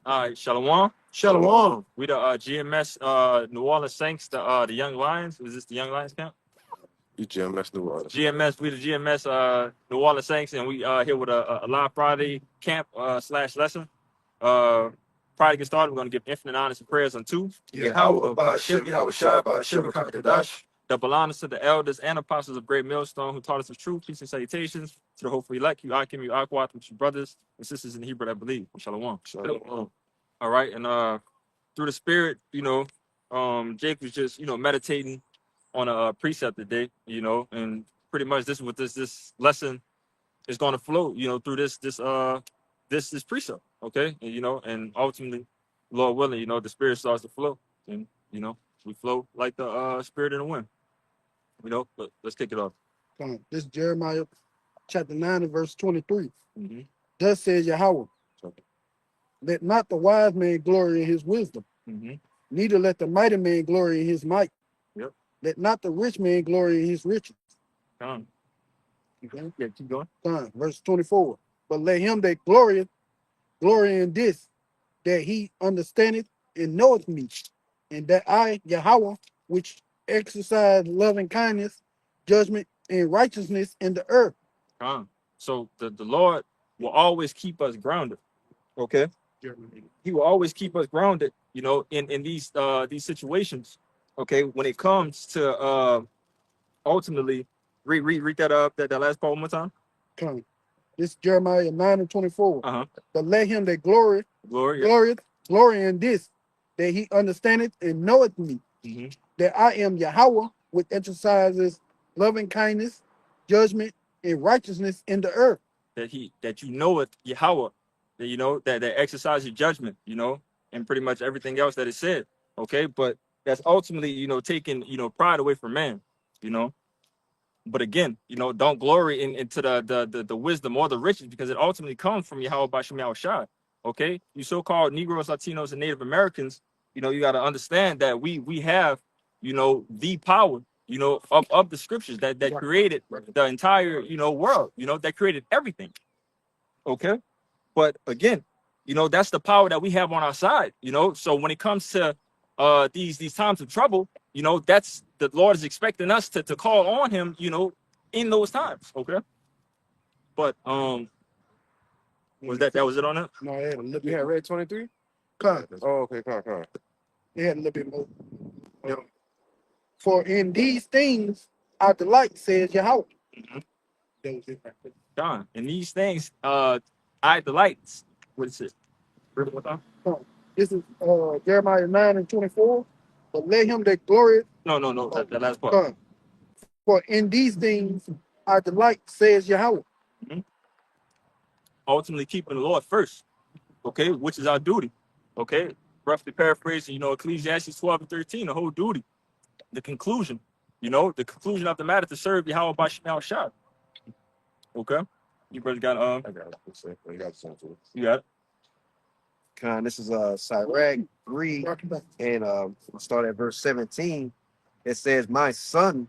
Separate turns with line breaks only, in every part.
All right, Shalom.
Shalom.
We the GMS New Orleans Saints, the Young Lions. Is this the Young Lions camp?
You GMS New Orleans.
GMS, we the GMS New Orleans Saints, and we here with a live Friday camp slash lesson. Prior to get started, we're going to give infinite honors and prayers unto
Yahweh Ba'ashem, Yahweh Shai Ba'ashem, Kakadash.
double honors to the elders and apostles of Great Millstone who taught us the truth, peace, and salutations to the hopeful elect, you Akim, you Akwat, which you brothers and sisters in Hebrew that believe. Shalom.
Shalom.
All right, and through the spirit, Jake was just, meditating on a precept today, and pretty much this is what this lesson is going to flow, through this precept, okay, and ultimately, Lord willing, the spirit starts to flow, and we flow like the spirit in the wind, But let's kick it off.
Come on. This is Jeremiah chapter 9 and verse 23.
Mm-hmm.
Thus says Yahweh, let not the wise man glory in his wisdom, neither let the mighty man glory in his might.
Yep.
Let not the rich man glory in his riches.
Come on.
Okay?
Yeah, keep going.
Verse 24. But let him that glorieth glory in this, that he understandeth and knoweth me, and that I, Yahweh, which exercise loving kindness, judgment, and righteousness in the earth.
So the Lord will always keep us grounded. Okay. He will always keep us grounded, in these situations. Okay, when it comes to ultimately read that last part one more time.
Come. This is Jeremiah 9 and 24. But let him that glory in this, that he understandeth and knoweth me, that I am Yahweh, which exercises loving kindness, judgment, and righteousness in the earth.
That you know it, Yahweh, that exercises judgment, and pretty much everything else that is said. Okay, but that's ultimately, taking, pride away from man, But again, don't glory into the wisdom or the riches, because it ultimately comes from Yahweh Ba'ashem Yahweh Shai. Okay, you so-called Negroes, Latinos, and Native Americans, you got to understand that we have, the power, of the scriptures that created the entire, world, that created everything. Okay, but again, that's the power that we have on our side. So when it comes to these times of trouble, that's the Lord is expecting us to call on him, in those times. Okay. But was that was it on that?
No, it had a little bit.
You had read 23?
Come.
Oh, okay, come on.
It had a little bit more. For in these things I delight, says Yahweh. That was it right there.
John, in these things, I delight. What is it?
This is Jeremiah 9 and 24. But let him that glory.
No, that last part.
For in these things I delight, says Yahweh.
Ultimately keeping the Lord first, okay, which is our duty. Okay, roughly paraphrasing, Ecclesiastes 12 and 13, the whole duty, the conclusion, the conclusion of the matter to serve Yahweh Ba'ashem Yahweh Shai. Okay, you brothers got
I got it.
You got it.
This is Sirach 3, and start at verse 17. It says, my son,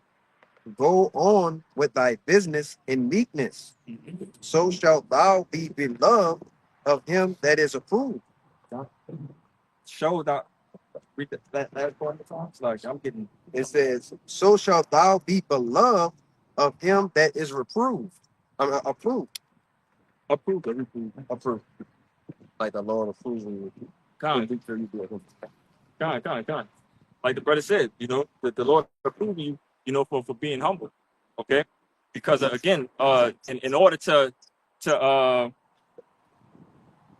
go on with thy business in meekness, so shalt thou be beloved of him that is approved.
Show that. Read that last part of the song. It's like I'm getting.
It says, so shalt thou be beloved of him that is approved. Approved. Like the Lord approves you.
Kind. Like the brother said, that the Lord approves you, for being humble. Okay, because again, in order to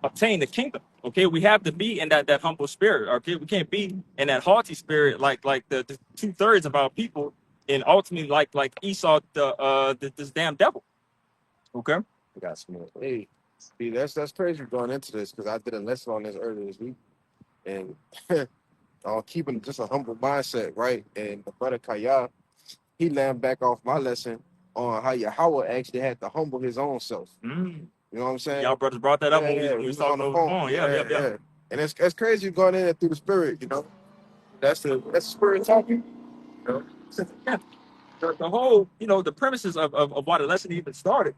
obtain the kingdom, okay, we have to be in that humble spirit. Okay, we can't be in that haughty spirit like the 2/3 of our people, and ultimately like Esau, this damn devil. Okay.
We got some.
Hey, see, that's crazy going into this, because I did a lesson on this earlier this week, and on keeping just a humble mindset, right? And the brother Kaya, he landed back off my lesson on how Yahweh actually had to humble his own self. You know what I'm saying?
Y'all brothers brought that up when we was talking on the phone. Yeah.
And it's crazy going in there through the spirit, That's the spirit talking.
The whole, the premises of why the lesson even started.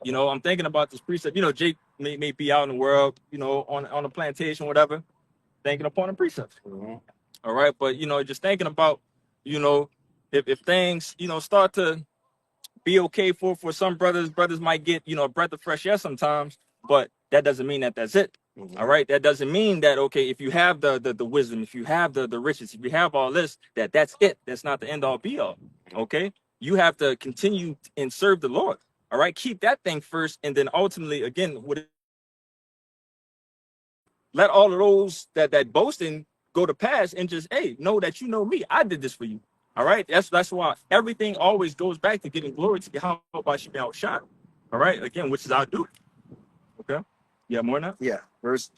I'm thinking about this precept. Jake may be out in the world, you know, on a plantation, whatever, thinking upon the precepts. All right, but you know, just thinking about, you know, if things, you know, start to be okay for some brothers might get, you know, a breath of fresh air sometimes, but that doesn't mean that that's it. All right, that doesn't mean that, okay, if you have the wisdom, if you have the riches, if you have all this, that's it. That's not the end all be all. Okay, you have to continue and serve the Lord. All right, keep that thing first, and then ultimately, again, let all of those that boasting go to pass, and just, hey, know that you know me. I did this for you. All right. That's why everything always goes back to giving glory to Yahweh by Shemel outshot. All right. Again, which is our duty. Okay. Yeah, more now?
Yeah. Verse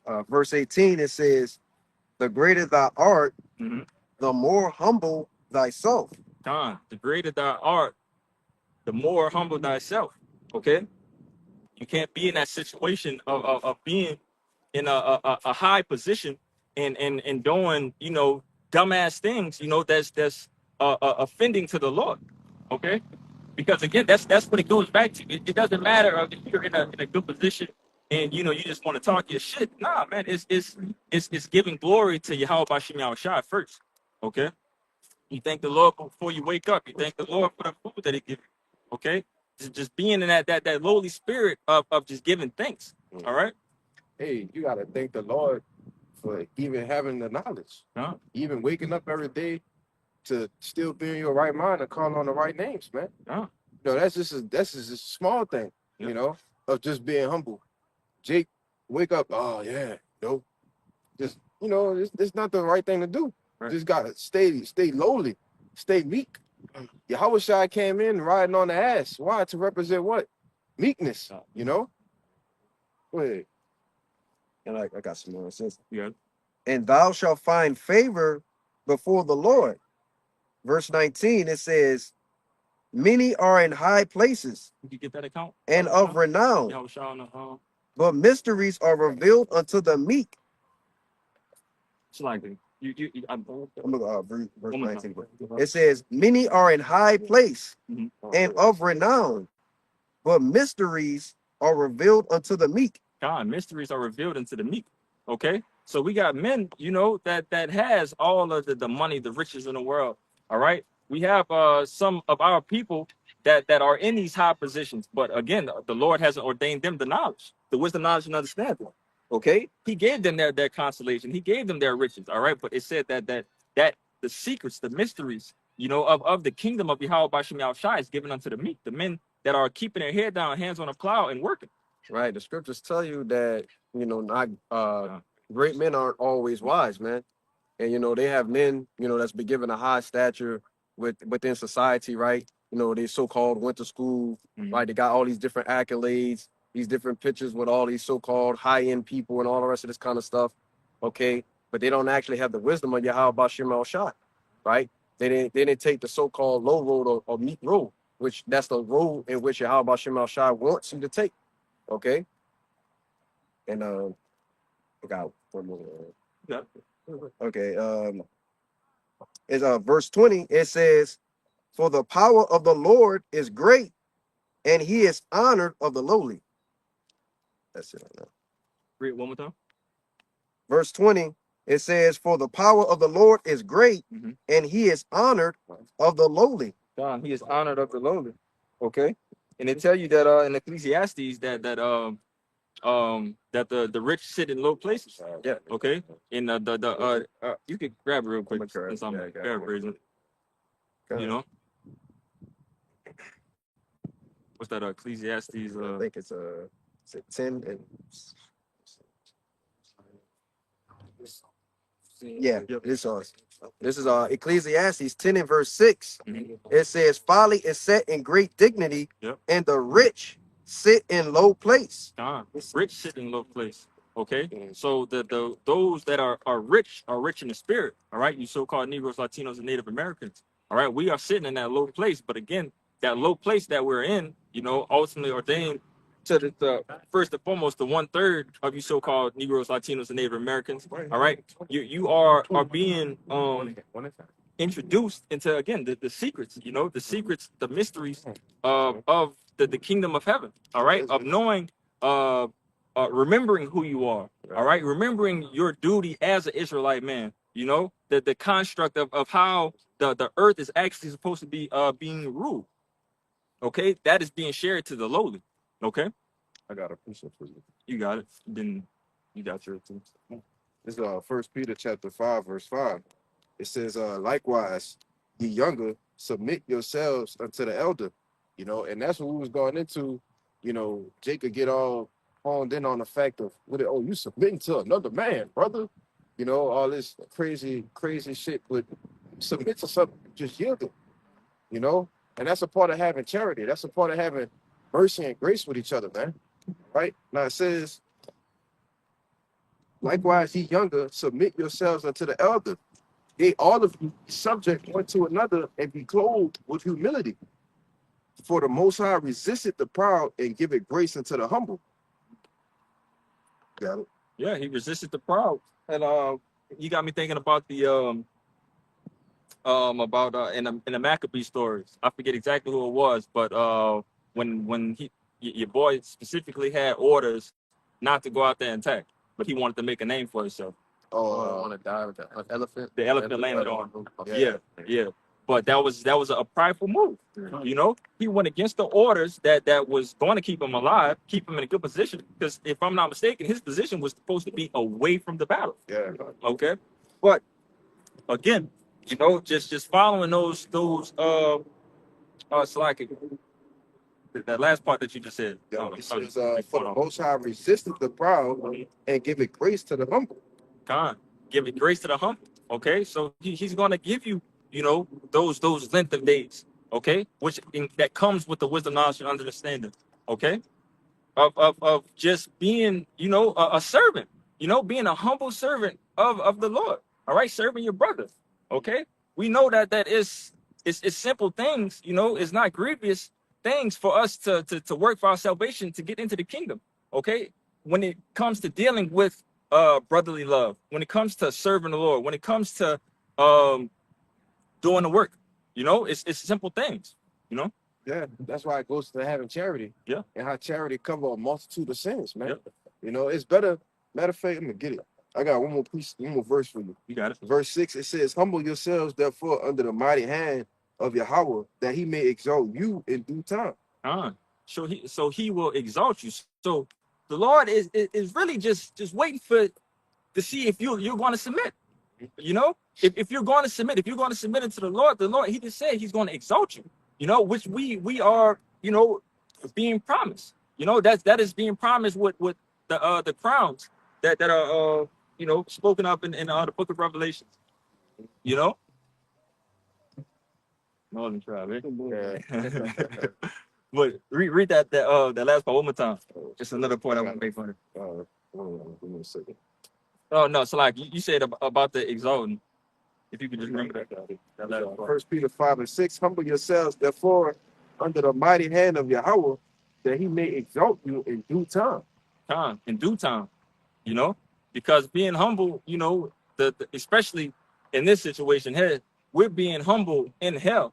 18, it says, the greater thou art, the more humble thyself.
Don, the greater thou art, the more humble thyself. Okay. You can't be in that situation of being in a high position and doing, you know, dumbass things, you know, that's offending to the Lord. Okay. Because again, that's what it goes back to. It doesn't matter if you're in a good position and, you know, you just want to talk your shit. Nah, man, it's giving glory to Yahweh Bashim Yahushua first. Okay. You thank the Lord before you wake up. You thank the Lord for the food that He gives you. Okay. Just being in that lowly spirit of just giving thanks. All right.
Hey, you gotta thank the Lord for even having the knowledge, even waking up every day to still be in your right mind and call on the right names, man. You know, that's just a small thing, you know, of just being humble. Jake, wake up. Oh yeah, no, just, you know, it's not the right thing to do. Right. Just gotta stay lowly, stay meek. Yahweh Shai came in riding on the ass. Why? To represent what? Meekness. You know. Wait.
And I got some more. It says,
Yeah.
and thou shalt find favor before the Lord. Verse 19, it says, many are in high places.
Did you get that account?
And of renown.
Yeah,
but mysteries are revealed unto the meek.
it's like I'm
gonna verse 19. It says, many are in high place and of renown, but mysteries are revealed unto the meek.
God, mysteries are revealed into the meek. Okay, so we got men, you know, that has all of the money, the riches in the world. All right, we have some of our people that are in these high positions, but again, the Lord hasn't ordained them the knowledge, the wisdom, knowledge, and understanding. Okay, He gave them their consolation, He gave them their riches. All right, but it said that the secrets, the mysteries, you know, of the kingdom of Yahweh Bashim Yahushua is given unto the meek, the men that are keeping their head down, hands on a plow, and working.
Right. The scriptures tell you that, you know, not great men aren't always wise, man. And, you know, they have men, you know, that's been given a high stature within society, right? You know, they so-called went to school, right? They got all these different accolades, these different pictures with all these so-called high-end people and all the rest of this kind of stuff. Okay. But they don't actually have the wisdom of Yahweh Bashim al-Shah, right? They didn't take the so-called low road or meek road, which that's the road in which Yahweh Bashim al-Shah wants you to take. Okay. And I got one more.
Yeah.
Okay. It's verse 20. It says, for the power of the Lord is great, and He is honored of the lowly. That's it.
Read it one more time.
Verse 20. It says, for the power of the Lord is great, and He is honored of the lowly.
God, He is honored of the lowly. Okay. And they tell you that in Ecclesiastes that the rich sit in low places.
Yeah.
Okay. And you could grab it real quick since I'm paraphrasing. You know. What's that? Ecclesiastes.
I think it's 10 and. Yeah, this is Ecclesiastes 10 and verse 6. It says, folly is set in great dignity, and the rich sit in low place.
Rich sit in low place. Okay, so those that are rich in the spirit. All right, you so-called Negroes, Latinos, and Native Americans. All right, we are sitting in that low place, but again, that low place that we're in, you know, ultimately ordained to the first and foremost, the 1/3 of you so-called Negroes, Latinos, and Native Americans. All right, you are being introduced into, again, the secrets, you know, the secrets, the mysteries of the kingdom of heaven. All right, of knowing remembering who you are. All right, remembering your duty as an Israelite man. You know, the construct of how the earth is actually supposed to be being ruled. Okay, that is being shared to the lowly. Okay,
I got a precept for you.
you got it. Then you got your too.
This is 1 Peter chapter 5, verse 5. It says, likewise, ye younger, submit yourselves unto the elder. You know, and that's what we was going into. You know, Jacob get all honed in on the fact of, oh, you submitting to another man, brother. You know, all this crazy shit, but submit to something, just yield it. You know, and that's a part of having charity. That's a part of having mercy and grace with each other, man. Right? Now it says, likewise, ye younger, submit yourselves unto the elder. They all of you be subject one to another and be clothed with humility. For the Most High resisteth the proud and giveth grace unto the humble. Got it?
Yeah, he resisted the proud. And you got me thinking about the in the Maccabee stories. I forget exactly who it was, but when your boy specifically had orders not to go out there and attack, but he wanted to make a name for himself.
Oh, want to die with the elephant?
The elephant landed on him. Yeah. But that was a prideful move. You know, he went against the orders that was going to keep him alive, keep him in a good position. Because if I'm not mistaken, his position was supposed to be away from the battle.
Yeah.
Okay. But again, you know, just following those it's like that last part that you just said.
It says, for the Most High resisteth the proud and giveth grace to the humble.
God, give it grace to the humble. Okay, so he's going to give you, you know, those length of days. Okay, that comes with the wisdom, knowledge, and understanding. Okay, of just being, you know, a servant. You know, being a humble servant of the Lord. All right, serving your brother. Okay, we know that it's simple things. You know, it's not grievous things for us to work for our salvation to get into the kingdom. Okay, when it comes to dealing with brotherly love, when it comes to serving the Lord, when it comes to doing the work, you know, it's simple things, you know.
Yeah, that's why it goes to having charity.
Yeah,
and how charity cover a multitude of sins, man.
Yeah.
You know, it's better. Matter of fact, I'm gonna get it. I got one more verse for you.
You got it.
Verse 6, it says, humble yourselves therefore under the mighty hand of Yahweh, that he may exalt you in due time.
So he will exalt you. So the Lord is really just waiting to see if you're going to submit. You know, if you're going to submit, into the Lord, he just said he's going to exalt you. You know, which we are, you know, being promised. You know, that is being promised with the crowns that are you know, spoken up in the book of Revelation. You know, Northern tribe, eh? But read that last part one more time. Just another point I want to make for it.
Give me a second.
Oh no, so like you said about the exalting. If you could just remember that last part.
1 Peter 5 and 6, humble yourselves therefore under the mighty hand of Yahweh, that he may exalt you in due time.
In due time, you know, because being humble, you know, especially in this situation here, we're being humble in hell.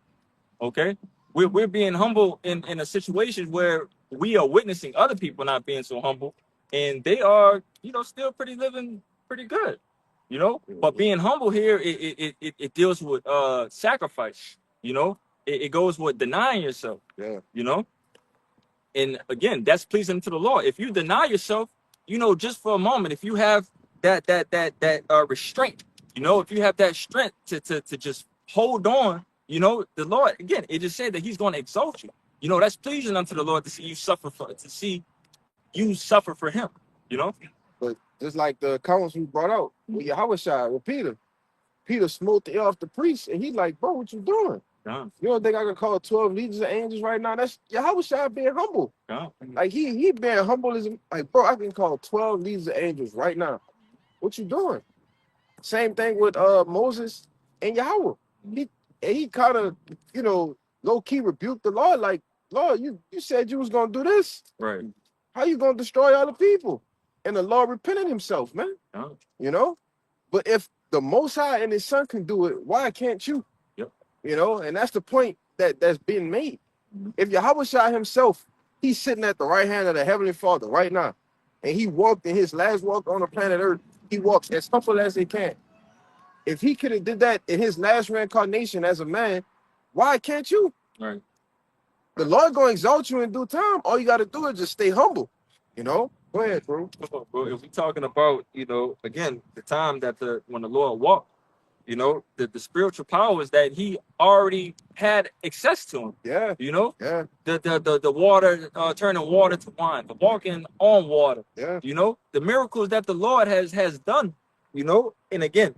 Okay, we're being humble in a situation where we are witnessing other people not being so humble, and they are, you know, still living pretty good, you know. But being humble here, it deals with sacrifice. You know, it goes with denying yourself.
Yeah.
You know, and again, that's pleasing to the Lord. If you deny yourself, you know, just for a moment, if you have that restraint, you know, if you have that strength to just hold on. You know, the Lord, again, it just said that he's going to exalt you. You know, that's pleasing unto the Lord to see you suffer for him, you know?
But just like the accounts we brought out with Yahweh with Peter smote the ear off the priest, and he like, bro, what you doing? You don't think I can call 12 legions of angels right now? That's Yahweh being humble. Like he being humble is like, bro, I can call 12 legions of angels right now. What you doing? Same thing with Moses and Yahweh. He kind of, you know, low-key rebuked the Lord, like, Lord, you said you was going to do this.
Right.
How you going to destroy all the people? And the Lord repented himself, man. You know? But if the Most High and his son can do it, why can't you?
Yep.
You know? And that's the point that's being made. If Yahweh himself, he's sitting at the right hand of the Heavenly Father right now. and he walked in his last walk on the planet Earth, he walks as humble as he can. If he could have did that in his last reincarnation as a man, why can't you?
Right.
The Lord gonna exalt you in due time. All you got to do is just stay humble. You know. Go ahead, bro.
Bro, if we talking about, again, the time that when the Lord walked, the spiritual powers that he already had access to him.
Yeah. Yeah.
The water, turning water to wine, the walking on water.
Yeah.
The miracles that the Lord has done. And again,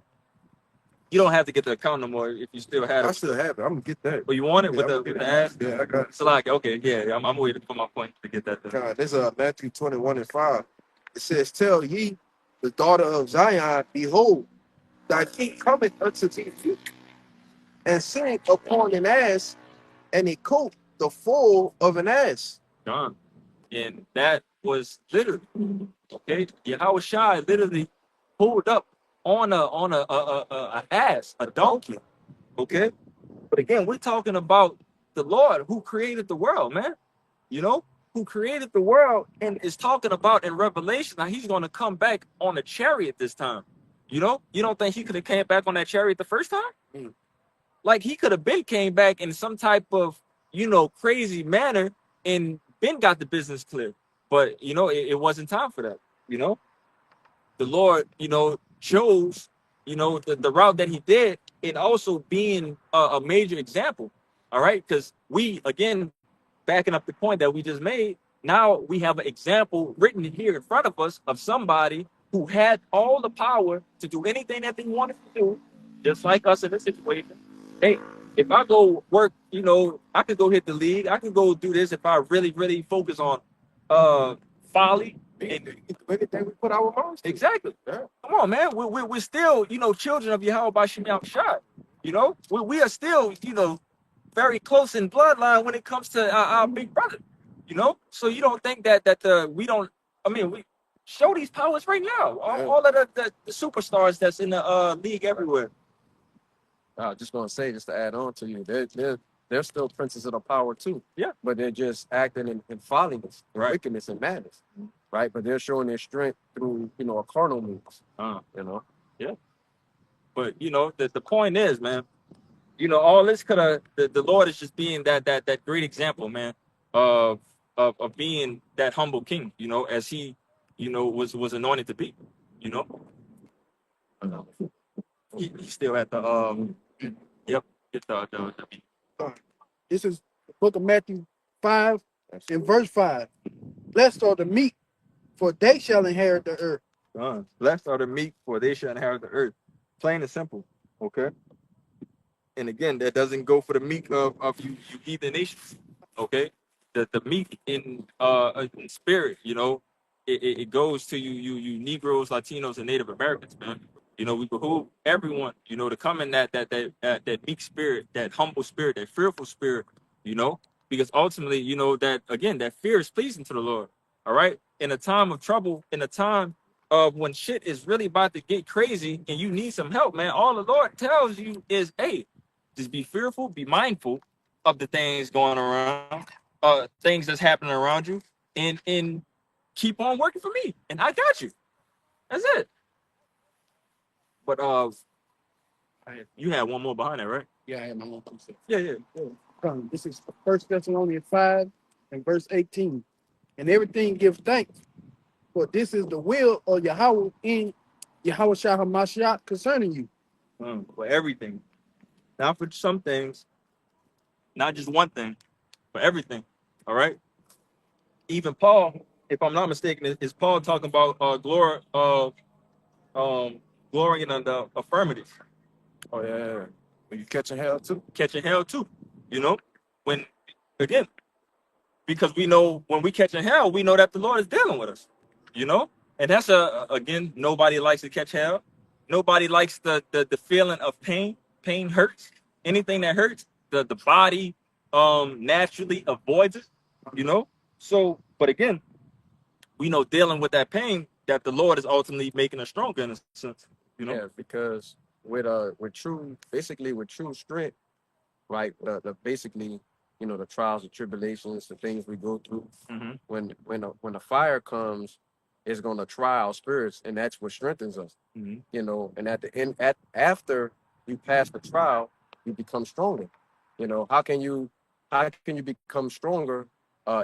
you don't have to get the account no more if you still have it.
I still have it. I'm gonna get that.
But you want it
Yeah,
with the ass?
Yeah, I got it.
So like, okay, yeah, I'm waiting for my point to get that.
God, this is Matthew 21:5. It says, "Tell ye the daughter of Zion, behold, thy king cometh unto thee, and sitting upon an ass, and a coat the foal of an ass."
John. And that was literally, okay, Yahweh Shai literally pulled up on a ass, a donkey, okay? But again, we're talking about the Lord who created the world, man. Who created the world and is talking about in Revelation now he's going to come back on a chariot this time. You don't think he could have came back on that chariot the first time? Like he could have been came back in some type of, crazy manner and been got the business clear. But, it wasn't time for that. The Lord, chose, the route that he did, and also being a major example. All right. Because we, again, backing up the point that we just made, now we have an example written here in front of us of somebody who had all the power to do anything that they wanted to do, just like us in this situation. Hey, if I go work, I could go hit the league. I could go do this if I really, really focus on folly.
And anything we put our minds to.
Exactly.
Yeah.
Come on, man. We're still, children of Yahweh by Shem Shai. We are still, very close in bloodline when it comes to our big brother. So you don't think that we don't. I mean, we show these powers right now. All of the superstars that's in the league everywhere.
Just gonna say, just to add on to you, they're still princes of the power too.
Yeah.
But they're just acting in folliness,
Right.
wickedness, and madness. Right. But they're showing their strength through, a carnal means.
Yeah. But the point is, man, all this could have the Lord is just being that great example, man, of being that humble king, as he, was anointed to be, he still had the yep, get the beat.
This is the book of Matthew 5 and verse 5. Blessed are the meek, for they shall inherit the earth.
Blessed are the meek, for they shall inherit the earth. Plain and simple. Okay. And again, that doesn't go for the meek of you heathen nations. Okay. The meek in spirit, it goes to you Negroes, Latinos, and Native Americans, man. We behoove everyone, to come in that meek spirit, that humble spirit, that fearful spirit, because ultimately, that again, that fear is pleasing to the Lord. All right. In a time of trouble, in a time of when shit is really about to get crazy and you need some help, man, all the Lord tells you is, hey, just be fearful, be mindful of the things going around, things that's happening around you, and keep on working for me, and I got you. That's it. But you had one more behind that, right?
Yeah, I have my own.
Yeah.
This is 1 Thessalonians 5 and verse 18. And everything give thanks, for this is the will of Yahweh in Yahweh Shah HaMashiach concerning you.
For everything. Not for some things, not just one thing, for everything. All right. Even Paul, if I'm not mistaken, is Paul talking about glory in the affirmative.
Oh yeah. When you catching hell too.
Catching hell too. When again, because we know when we catching hell, we know that the Lord is dealing with us. And that's again, nobody likes to catch hell. Nobody likes the feeling of pain. Pain hurts. Anything that hurts, the body naturally avoids it. So, but again, we know dealing with that pain that the Lord is ultimately making us stronger in a sense.
Yeah, because with true strength, right? The basically, the trials and tribulations, the things we go through.
Mm-hmm.
When the fire comes,
is going to try our spirits, and that's what strengthens us.
Mm-hmm.
You know, and at the end, after you pass the trial, you become stronger. You know, how can you become stronger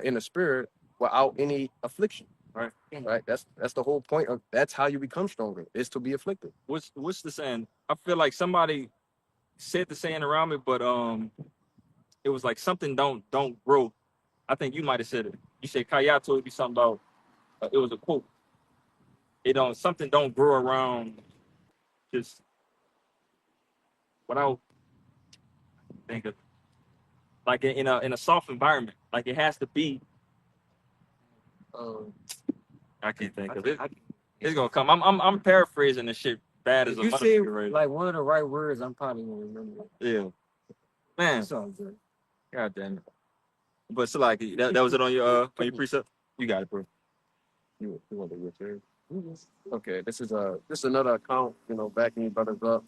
in the spirit without any affliction?
Right.
Right. That's the whole point of that's how you become stronger, is to be afflicted.
What's the saying? I feel like somebody said the saying around me, but it was like something don't grow. I think you might have said it. You said Kaya told you something about it was a quote. It don't something don't grow around just without think of like in a soft environment. Like it has to be. I can't think of it. It's gonna come. I'm paraphrasing this shit bad as a
If you say
motherfucker, right?
like one of the right words, I'm probably gonna remember it.
Yeah, man.
It's all good.
God damn it. But so like that was it on your precept. You got it, bro.
You want to get there? Okay, this is another account, you know, backing you brothers up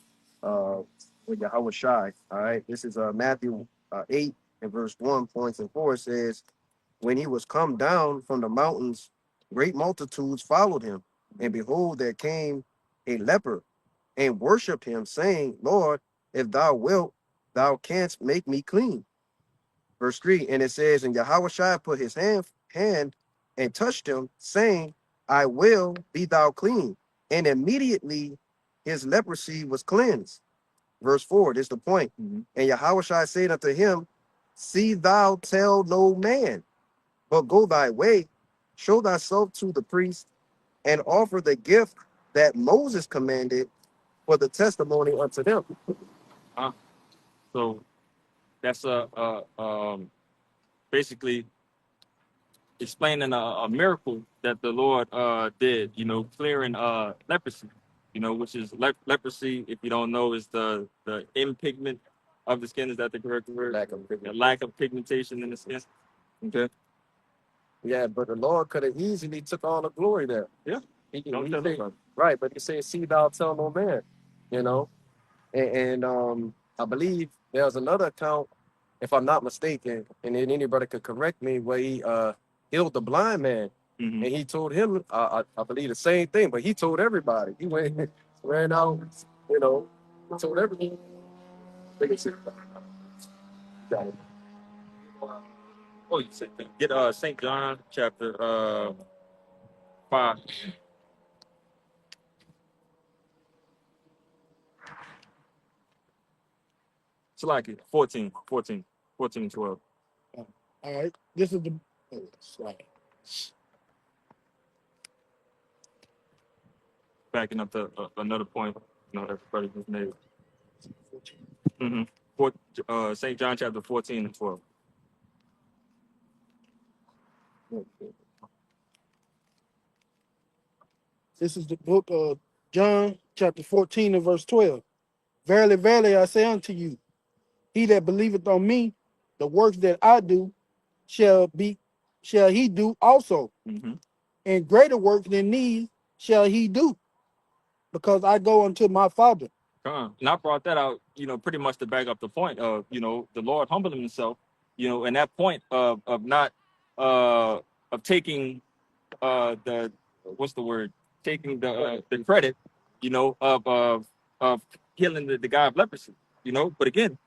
with Yahweh Shai. All right, this is Matthew 8 and verse 1 points and 4 says, when he was come down from the mountains, great multitudes followed him, and behold, there came a leper and worshiped him, saying, Lord, if thou wilt, thou canst make me clean. Verse 3, and it says, and Yahweh Shai put his hand and touched him, saying, I will, be thou clean. And immediately his leprosy was cleansed. Verse 4, this is the point.
Mm-hmm.
And Yahweh Shai said unto him, see thou tell no man, but go thy way, show thyself to the priest, and offer the gift that Moses commanded for the testimony unto them.
So that's basically explaining a miracle that the Lord did, you know, clearing leprosy, you know, which is leprosy, if you don't know, is the impigment of the skin. Is that the correct word? Lack of pigmentation in the skin. Okay.
Yeah, but the Lord could have easily took all the glory there.
Yeah.
Right, but he said, see thou tell no man, you know. And I believe there's another account, if I'm not mistaken, and then anybody could correct me, where he healed the blind man.
Mm-hmm.
And he told him, I believe the same thing, but he told everybody. He went, ran out, you know, told everybody.
Oh, you said get St. John chapter 5. It's like it 14 and 12.
All right. This is the slide.
Backing up to another point, you know, everybody just made. Mm-hmm. St. John chapter 14 and 12.
This is the book of John, chapter 14 and verse 12. Verily, verily, I say unto you, he that believeth on me, the works that I do, shall he do also.
Mm-hmm.
And greater works than these shall he do, because I go unto my Father.
And I brought that out, you know, pretty much to back up the point of, you know, the Lord humbling himself, you know, and that point of not of taking the what's the word, taking the credit, you know, of healing the guy of leprosy, you know. But again,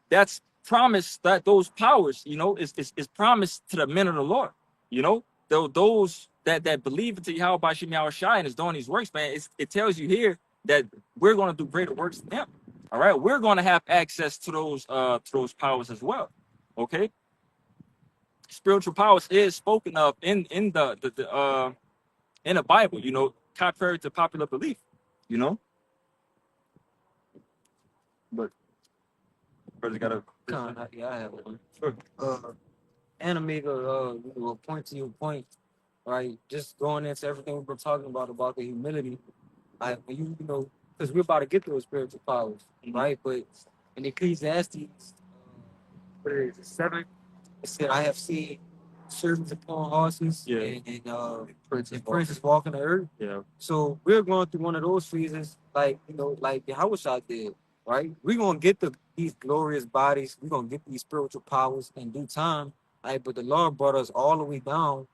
that's promised, that those powers, you know, is promised to the men of the Lord, you know. Those that believe into Yahweh by Shem Yahweh Shai and is doing these works, man. It tells you here that we're going to do greater works than him. All right, we're going to have access to those powers as well. Okay, spiritual powers is spoken of in the Bible, you know, contrary to popular belief, you know. But brother got a
Yeah, I have one.
sure.
And Amiga, will point to your point, right? Just going into everything we've been talking about the humility. You know, because we're about to get those spiritual powers, right? But in Ecclesiastes, what is it, 7? It said, I have seen servants upon horses,
Yeah.
and princes walking the earth.
Yeah.
So we're going through one of those phases, like, you know, like Yahweh did, right? We're gonna get these glorious bodies, we're gonna get these spiritual powers in due time. But the Lord brought us all the way down,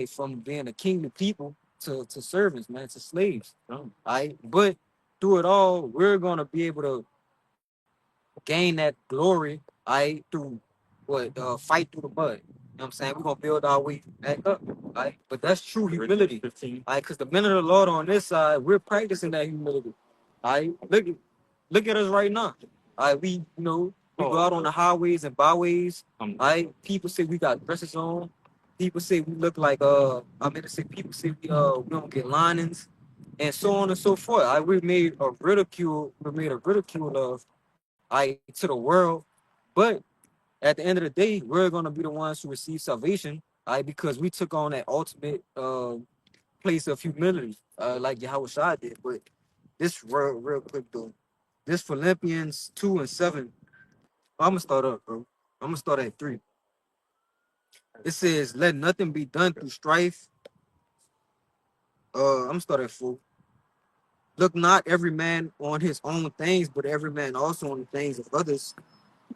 from being a kingly people
to servants, man, to slaves. All right, but through it all, we're gonna be able to gain that glory, all right, through fight through the mud. You know what I'm saying? We're gonna build our way back up, all right? But that's true humility. All right, because the men of the Lord on this side, we're practicing that humility. All right, look at us right now. All right, we go out on the highways and byways. All right, people say we got dresses on. People say we look like people say we don't get linings, and so on and so forth. We made a ridicule. We made a ridicule of to the world, but at the end of the day, we're gonna be the ones who receive salvation, because we took on that ultimate place of humility, like Yahweh Shai did. But this real quick though, this Philippians 2:7. I'm gonna start up, bro. I'm gonna start at 3. It says, "Let nothing be done through strife." I'm gonna start at 4. Look not every man on his own things, but every man also on the things of others.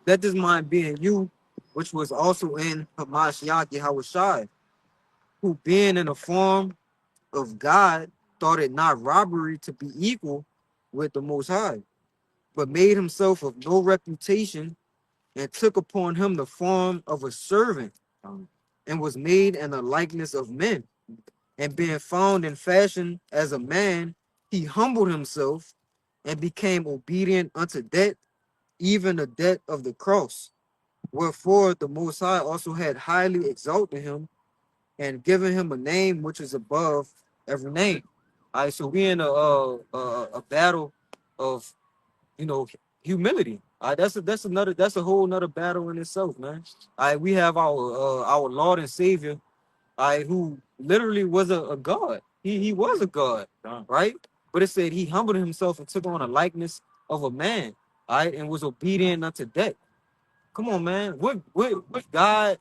Let this mind be in you, which was also in Hamashiach Yahushai, who being in the form of God, thought it not robbery to be equal with the Most High, but made himself of no reputation, and took upon him the form of a servant, and was made in the likeness of men. And being found in fashion as a man, he humbled himself and became obedient unto death, even the death of the cross. Wherefore the Most High also had highly exalted him and given him a name which is above every name. All right, so we in a battle of humility. All right, that's a whole nother battle in itself, man. All right, we have our Lord and Savior, who literally was a god. He was a god, right? But it said he humbled himself and took on a likeness of a man, all right, and was obedient unto death. Come on, man. What God?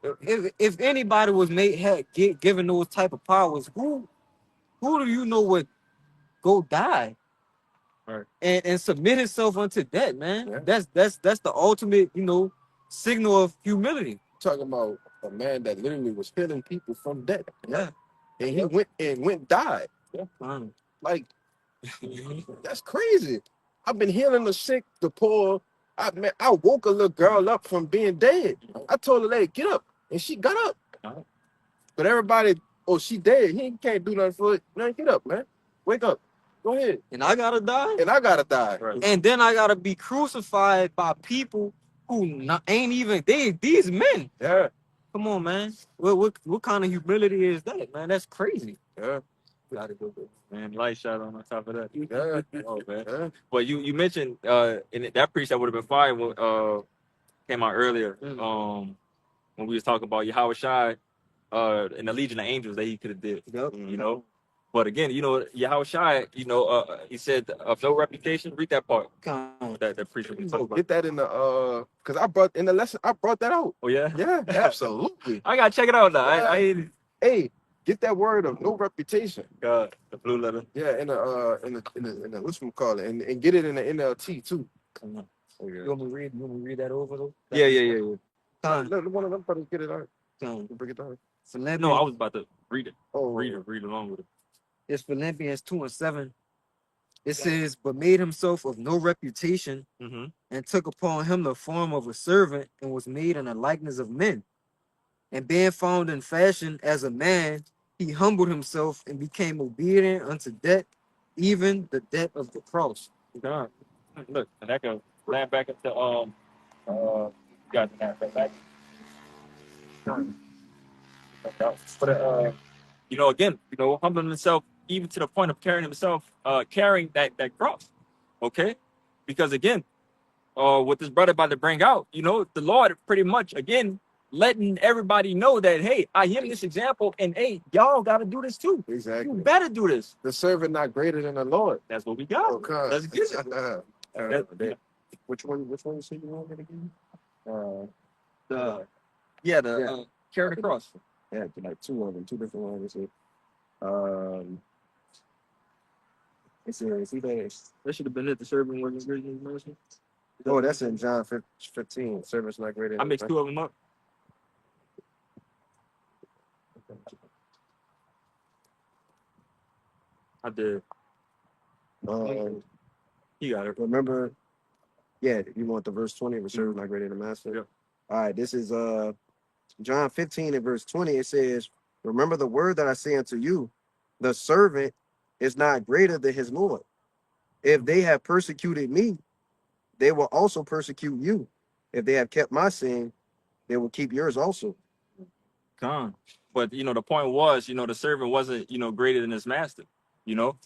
If anybody was given those type of powers, who do you know would go die, right, and submit himself unto death, man? Yeah. That's the ultimate, signal of humility.
Talking about a man that literally was healing people from death.
Yeah,
and he went died. Yeah, like that's crazy. I've been healing the sick, the poor. I woke a little girl up from being dead. I told her, "Lady, get up," and she got up. But everybody, oh, she dead. He can't do nothing for it. Man, get up, man. Wake up. Go ahead.
And I gotta die.
And I gotta die. Right.
And then I gotta be crucified by people who ain't even these men.
Yeah.
Come on, man. What kind of humility is that, man? That's crazy.
Yeah.
Gotta go, man. Light shot on top of that.
Yeah.
Oh man. Yeah. But you mentioned in that preach that would have been fine when came out earlier. When we was talking about Yahweh Shai and the Legion of Angels that he could have did.
Yep.
But again, Yahweh Shai, he said of no reputation. Read that part. That preacher.
Get that in the because I brought in the lesson. I brought that out.
Oh yeah.
Yeah, absolutely.
I gotta check it out now.
Yeah. Hey, get that word of no reputation.
The blue letter.
Yeah, in the what's we call it, and get it in the NLT too.
Come on. Oh, yeah. You want me to read that over though?
Yeah.
Let one of them brothers get it out. Bring it down.
No, I was about to read it.
Oh,
read along with it.
It's Philippians 2:7. It says, "But made himself of no reputation, and took upon him the form of a servant, and was made in the likeness of men. And being found in fashion as a man, he humbled himself and became obedient unto death, even the death of the cross."
God. Look, and that goes land back into got that back. But again, humbling himself even to the point of carrying that cross. Okay? Because again, what this brother about to bring out, the Lord pretty much again letting everybody know that, hey, I am this example, and hey, y'all gotta do this too.
Exactly.
You better do this.
The servant not greater than the Lord.
That's what we got.
Okay.
That's good.
Which one you say you wanted again?
Carry the cross.
Yeah, like two of them, two different ones.
That should have been it. The servant wasn't greater than mercy.
Oh, that's in John 15. Servant's not greater than
I mixed two of them up. I did. You got it.
Remember, yeah, you want the verse 20, reserve not greater than master.
Yep.
All right, this is John 15 and verse 20. It says, remember the word that I say unto you, the servant is not greater than his Lord. If they have persecuted me, they will also persecute you. If they have kept my saying, they will keep yours also.
Con. But you know, the point was, you know, the servant wasn't, you know, greater than his master. You know,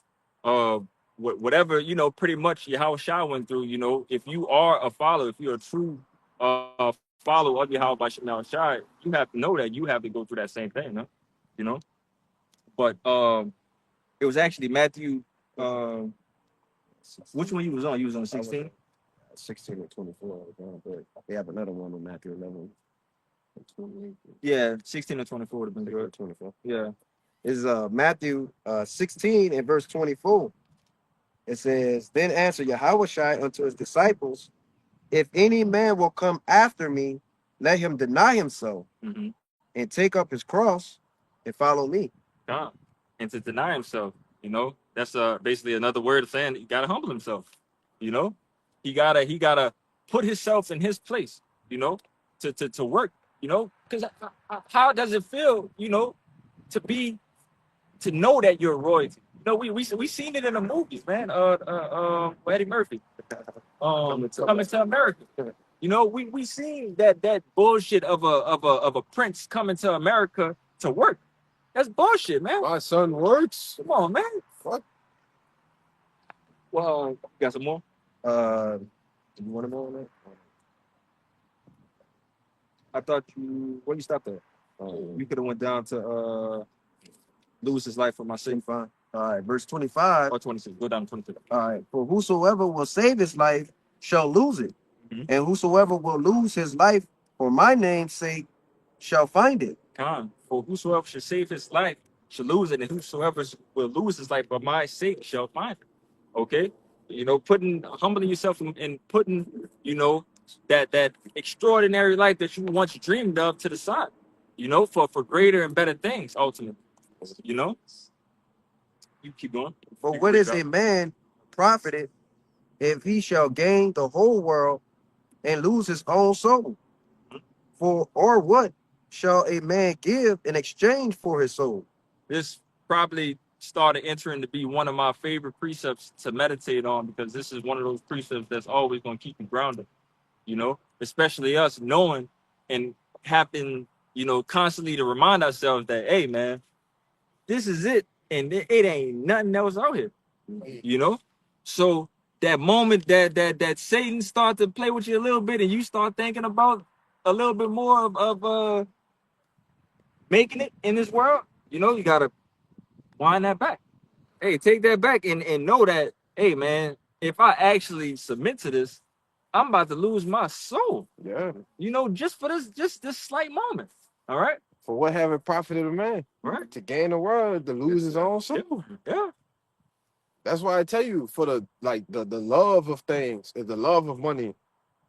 whatever, you know, pretty much Yahweh Shai went through. You know, if you are a follower, if you're a true follower of Yahweh Shai, you have to know that you have to go through that same thing. Huh? You know, but it was actually Matthew. Which one you was on? You was on 16.
16 and 24. But they have another one on Matthew 11.
Yeah, 16 or 24 would have been good.
24.
Yeah.
Is Matthew 16 and verse 24. It says, then answer Yahweh Shai unto his disciples, if any man will come after me, let him deny himself and take up his cross and follow me.
God. And to deny himself, you know, that's basically another word of saying he gotta humble himself. You know, he gotta put himself in his place, you know, to work, you know, because how does it feel, you know, to know that you're royalty? You know, we seen it in the movies, man. Eddie Murphy, coming to America. You know, we seen that bullshit of a prince coming to America to work. That's bullshit, man.
My son works.
Come on, man.
What?
Well, you got some more?
Do you want to know on that?
I thought where you stopped at? You could have went down to lose his life for my sake.
Fine. All right, verse 25.
Or 26. Go down to 26.
All right, for whosoever will save his life shall lose it, and whosoever will lose his life for my name's sake shall find it.
For whosoever should save his life shall lose it, and whosoever will lose his life for my sake shall find it. Okay? You know, humbling yourself and putting, you know, that extraordinary life that you once dreamed of to the side, you know, for greater and better things, ultimately. You know? You keep going.
For what is a man profited if he shall gain the whole world and lose his own soul? For or what shall a man give in exchange for his soul?
This probably started entering to be one of my favorite precepts to meditate on, because this is one of those precepts that's always going to keep you grounded, you know, especially us knowing and having, you know, constantly to remind ourselves that, hey, man, this is it. And it ain't nothing else out here, you know? So that moment that Satan starts to play with you a little bit and you start thinking about a little bit more of making it in this world, you know, you got to wind that back. Hey, take that back and know that, hey, man, if I actually submit to this, I'm about to lose my soul.
Yeah.
You know, just for this slight moment. All right.
For what have it profited a man?
Right.
To gain the world, to lose his own soul.
Yeah.
That's why I tell you, for the love of things, the love of money,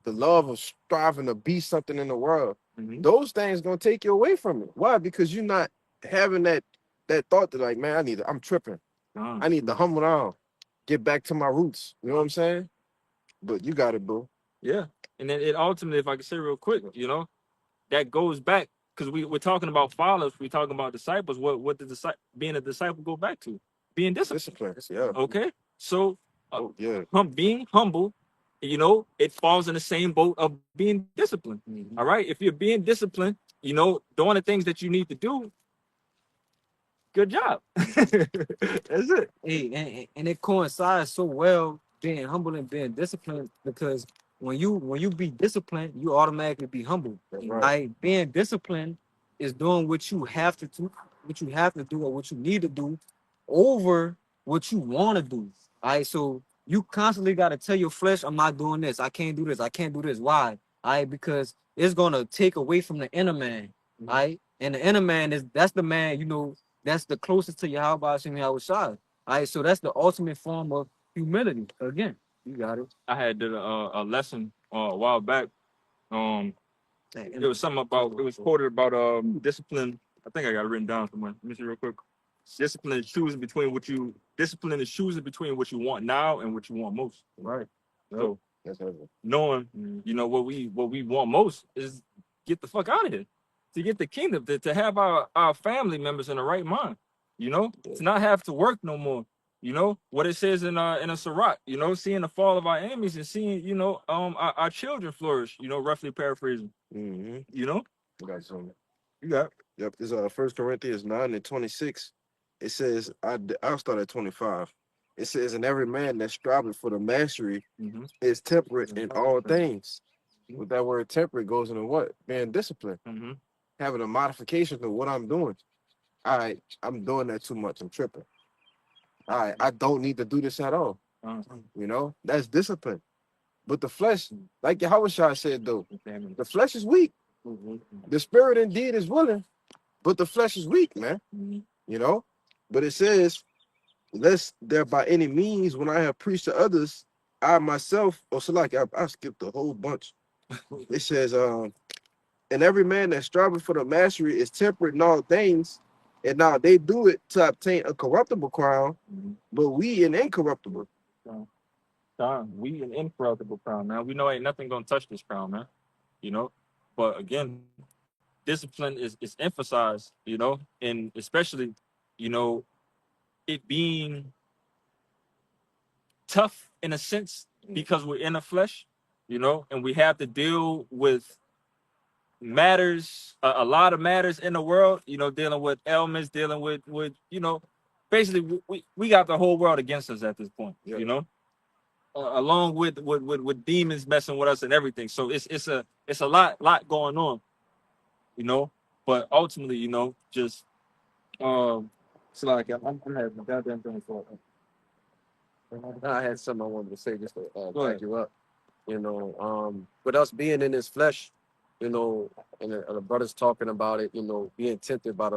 the love of striving to be something in the world, those things gonna take you away from it. Why? Because you're not having that thought that, like, man, I'm tripping. I need to humble down, get back to my roots. You know what I'm saying? But you got it, bro.
Yeah. And then it ultimately, if I can say real quick, you know, that goes back, because we're talking about followers, we're talking about disciples. What did being a disciple go back to? Being disciplined.
Yeah.
Okay. So
yeah.
Being humble, you know, it falls in the same boat of being disciplined. All right. If you're being disciplined, you know, doing the things that you need to do, good job. That's it.
Hey, and it coincides so well, being humble and being disciplined, because when you be disciplined, you automatically be humble.
Right.
Being disciplined is doing what you have to do, or what you need to do over what you want to do. All right, so you constantly got to tell your flesh, I'm not doing this, I can't do this, I can't do this. Why? All right, because it's gonna take away from the inner man. All right, and the inner man that's the man, you know, that's the closest to Yahweh Hashem Yahweh Shai. All right, so that's the ultimate form of humility. Again, you got it.
I had did a lesson a while back. It was something about, it was quoted about discipline. I think I got it written down somewhere. Let me see real quick. Discipline is choosing between what you want now and what you want most.
Right.
So
That's heavy.
knowing, what we want most is get the fuck out of here, to get the kingdom, to have our family members in the right mind, to not have to work no more. What it says in a Sirach, seeing the fall of our enemies and seeing, our children flourish, roughly paraphrasing.
Mm-hmm.
You
got something.
You got.
Yep. It's 1 Corinthians 9:26. It says, I'll start at 25. It says, and every man that's striving for the mastery is temperate in all things. With that word temperate goes into what? Being disciplined. Having a modification of what I'm doing. All right, I'm doing that too much. I'm tripping. All right, I don't need to do this at all. That's discipline. But the flesh, like Yahweh said, though, the flesh is weak. The spirit indeed is willing, but the flesh is weak, man. But it says, lest there by any means, when I have preached to others, I myself, I skipped a whole bunch. It says, and every man that striving for the mastery is temperate in all things, and now they do it to obtain a corruptible crown, but we an incorruptible.
We an incorruptible crown, man. We know ain't nothing gonna touch this crown, man. But again, discipline is emphasized, and especially, it being tough in a sense because we're in the flesh, and we have to deal with matters, a lot of matters in the world, dealing with ailments, dealing with basically we got the whole world against us at this point, along with demons messing with us and everything. So it's a lot going on, but ultimately, just it's like I'm having a goddamn thing for it.
I had something I wanted to say just to back you up. With us being in this flesh, and the brothers talking about it, being tempted by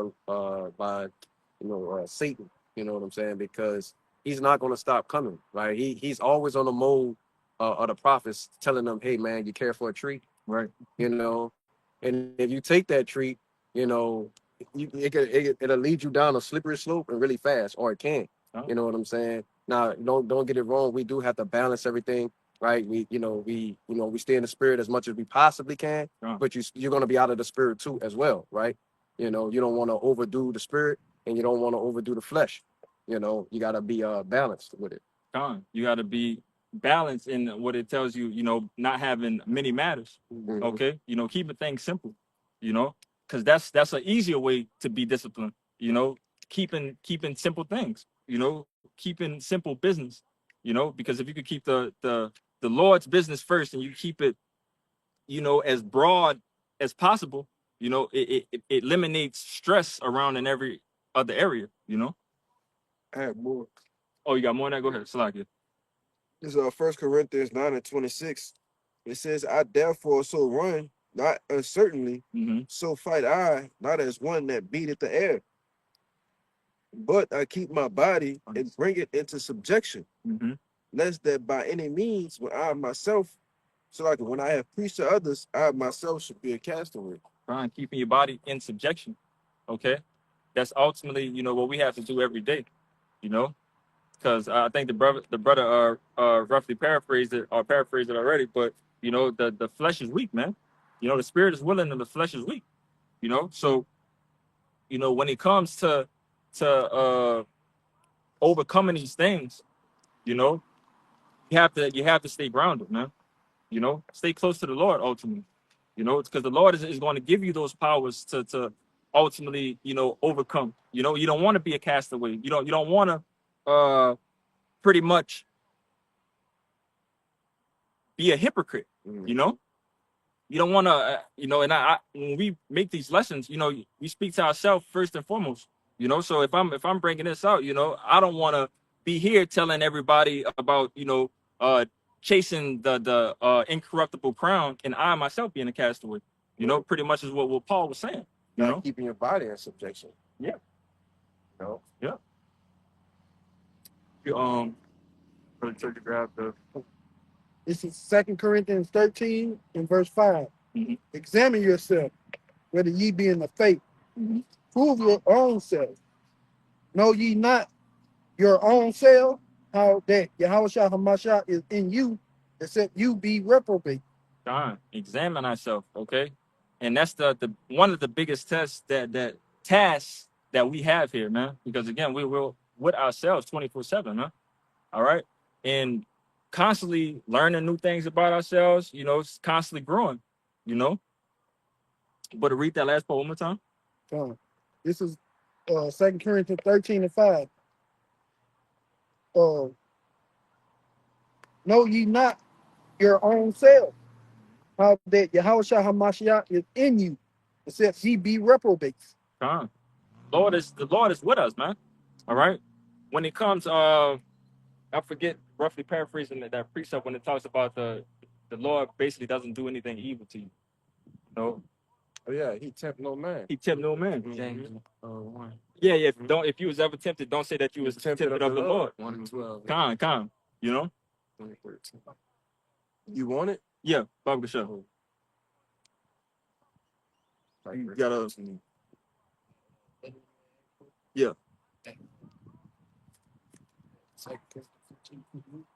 Satan. You know what I'm saying? Because he's not going to stop coming, right? He's always on the mode of the prophets telling them, hey man, you care for a treat,
right?
And if you take that treat, it'll lead you down a slippery slope and really fast, or it can. You know what I'm saying? Now, don't get it wrong. We do have to balance everything, right? We stay in the spirit as much as we possibly can, but you're going to be out of the spirit too as well, right? You don't want to overdo the spirit and you don't want to overdo the flesh. You got to be balanced with it.
You got to be balanced in what it tells you, not having many matters. Okay? Keeping things simple, because that's an easier way to be disciplined, keeping simple things, keeping simple business, because if you could keep the Lord's business first and you keep it, as broad as possible, it eliminates stress around in every other area,
I have more.
Oh, you got more than that? Go ahead, Salakia.
This is 1 Corinthians 9:26. It says, I therefore so run, not uncertainly, so fight I, not as one that beateth the air, but I keep my body and bring it into subjection, lest that by any means, when I myself, when I have preached to others, I myself should be a castaway.
Trying keeping your body in subjection. Okay, that's ultimately, what we have to do every day, because I think the brother roughly paraphrased it already, but the flesh is weak, man. The spirit is willing and the flesh is weak. So when it comes to overcoming these things, you have to stay grounded, man. Stay close to the Lord ultimately. Because the Lord is going to give you those powers to ultimately, overcome. You don't want to be a castaway. You don't want to pretty much be a hypocrite. You don't want to, and I when we make these lessons, we speak to ourselves first and foremost. So if I'm bringing this out, I don't want to be here telling everybody about, chasing the incorruptible crown and I myself being a castaway. Pretty much is what Paul was saying.
Keeping your body in subjection.
Yeah. Yeah. Grab the.
This is 2 Corinthians 13 and verse 5. Examine yourself, whether ye be in the faith. Prove your own self. Know ye not your own self, how that Yahushua Hamashiach is in you, except you be reprobate.
Examine ourselves, okay? And that's the one of the biggest tests tasks that we have here, man. Because again, we're with ourselves 24/7, huh? All right. And constantly learning new things about ourselves, constantly growing, you know. But to read that last part one more time.
This is 2 Corinthians 13:5. Know ye not your own self, how that Yahushua Hamashiach is in you, except ye be reprobates.
The Lord is with us, man. All right. When it comes, I forget roughly paraphrasing that precept when it talks about the Lord basically doesn't do anything evil to you. No.
Oh yeah, he tempt no man.
He tempt no man.
James 1.
Yeah, if you was ever tempted, don't say that you was tempted of the Lord.
1 and 12.
Calm. You know?
You want it?
Yeah, Bob Gasha. You gotta. Yeah.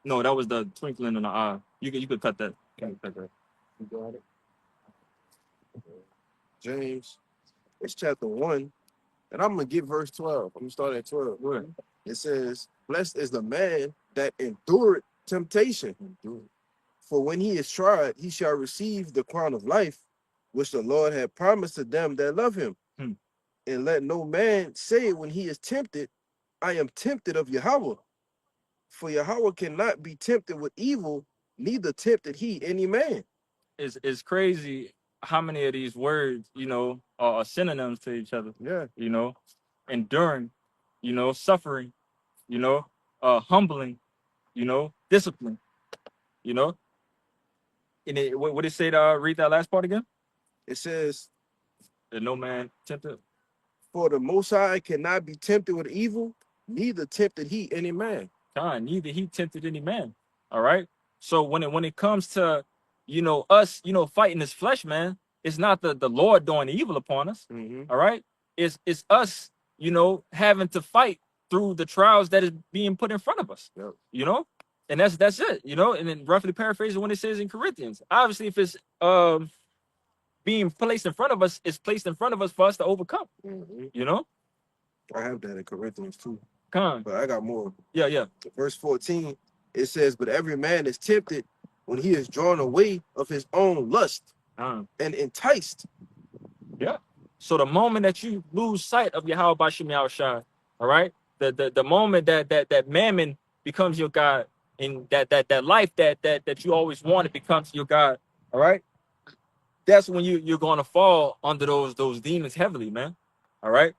No, that was the twinkling in the eye. You could cut that. You got it.
James, it's chapter 1, and I'm gonna get verse 12. I'm gonna start at 12.
Right.
It says, "Blessed is the man that endured temptation, for when he is tried, he shall receive the crown of life, which the Lord had promised to them that love him. And let no man say when he is tempted, I am tempted of Yahweh. For Yahweh cannot be tempted with evil, neither tempted he any man."
It's crazy how many of these words, are synonyms to each other.
Yeah.
Enduring, suffering, humbling, discipline, And what did it say to read that last part again?
It says,
that no man tempted.
For the Most High cannot be tempted with evil, neither tempted he any man.
Neither he tempted any man. All right. So when it comes to us fighting this flesh, man, it's not the Lord doing evil upon us. All right. It's us having to fight through the trials that is being put in front of us.
Yep.
And that's it. And then roughly paraphrasing when it says in Corinthians, obviously if it's being placed in front of us, it's placed in front of us for us to overcome.
I have that in Corinthians too.
But
I got more.
Yeah.
Verse 14, it says, "But every man is tempted when he is drawn away of his own lust and enticed."
Yeah. So the moment that you lose sight of Yahweh Bashim Yahushua, all right, the moment that mammon becomes your God, and that life that you always wanted becomes your God, all right, that's when you're gonna fall under those demons heavily, man. All right.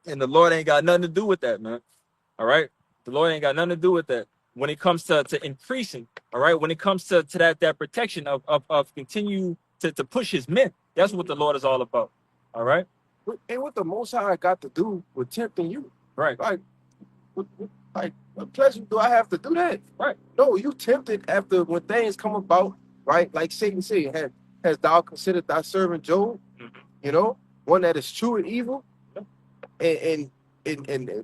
And the Lord ain't got nothing to do with that, man. All right. The Lord ain't got nothing to do with that. When it comes to increasing, all right, when it comes to that protection of continue to push his men, that's what the Lord is all about. All right.
And what the Most High got to do with tempting you?
Right.
What pleasure do I have to do that?
Right.
No, you tempted after when things come about, right? Like Satan said, has thou considered thy servant Job? One that is true and evil, and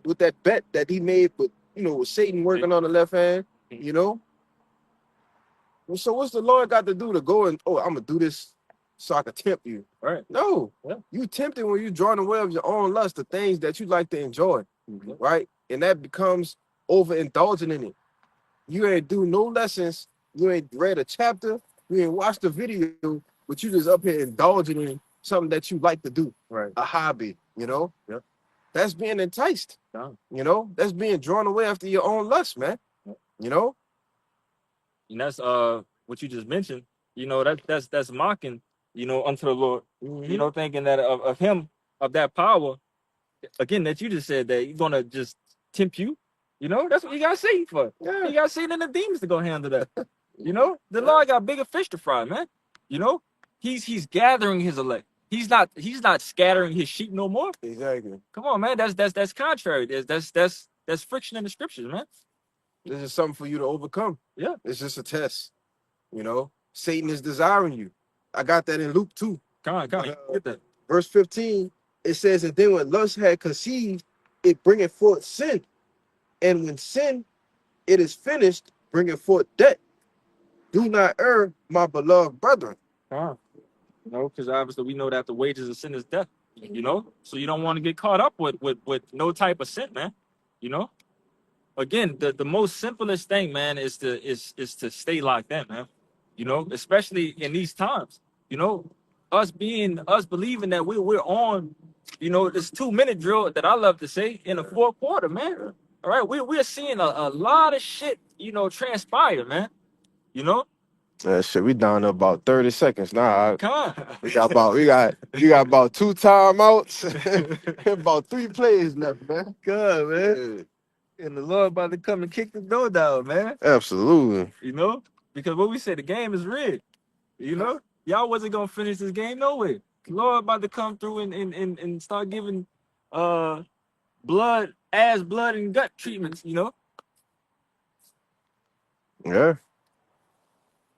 with that bet that he made, but with Satan working on the left hand, So what's the Lord got to do to go and I'm gonna do this so I can tempt you?
Right.
No, you tempted when you drawn away of your own lust, the things that you like to enjoy, right? And that becomes overindulging in it. You ain't do no lessons, you ain't read a chapter, you ain't watched a video, but you just up here indulging in something that you like to do,
right?
A hobby, Yep. That's being enticed.
Yeah.
That's being drawn away after your own lust, man.
And that's what you just mentioned. That's mocking, unto the Lord. Thinking that of him, of that power, again, that you just said that he's gonna just tempt you. That's what you gotta say for.
Yeah.
You gotta say in the demons to go handle that. The Lord got bigger fish to fry, man. He's gathering his elect. He's not scattering his sheep no more.
Exactly.
Come on, man. That's contrary. That's friction in the scriptures, man.
This is something for you to overcome.
Yeah.
It's just a test. Satan is desiring you. I got that in Luke 2.
Come on. Get that.
Verse 15, it says, "And then when lust had conceived, it bringeth forth sin. And when sin, it is finished, bringeth forth death. Do not err, my beloved brethren.
No, because obviously we know that the wages of sin is death. You know, so you don't want to get caught up with no type of sin, man. You know, again, the most simplest thing, man, is to stay locked in, man. You know, especially in these times. You know, us believing that we're on, you know, this 2-minute drill that I love to say in the fourth quarter, man. All right, we're seeing a lot of shit, you know, transpire, man. You know,
Shit, we down to about 30 seconds now.
come on.
We got about 2 timeouts, about 3 plays left, man.
Good, man. And the Lord about to come and kick the door down, man.
Absolutely.
You know, because what we said, the game is rigged. You know, y'all wasn't gonna finish this game no way. The Lord about to come through and start giving blood and gut treatments. You know.
Yeah.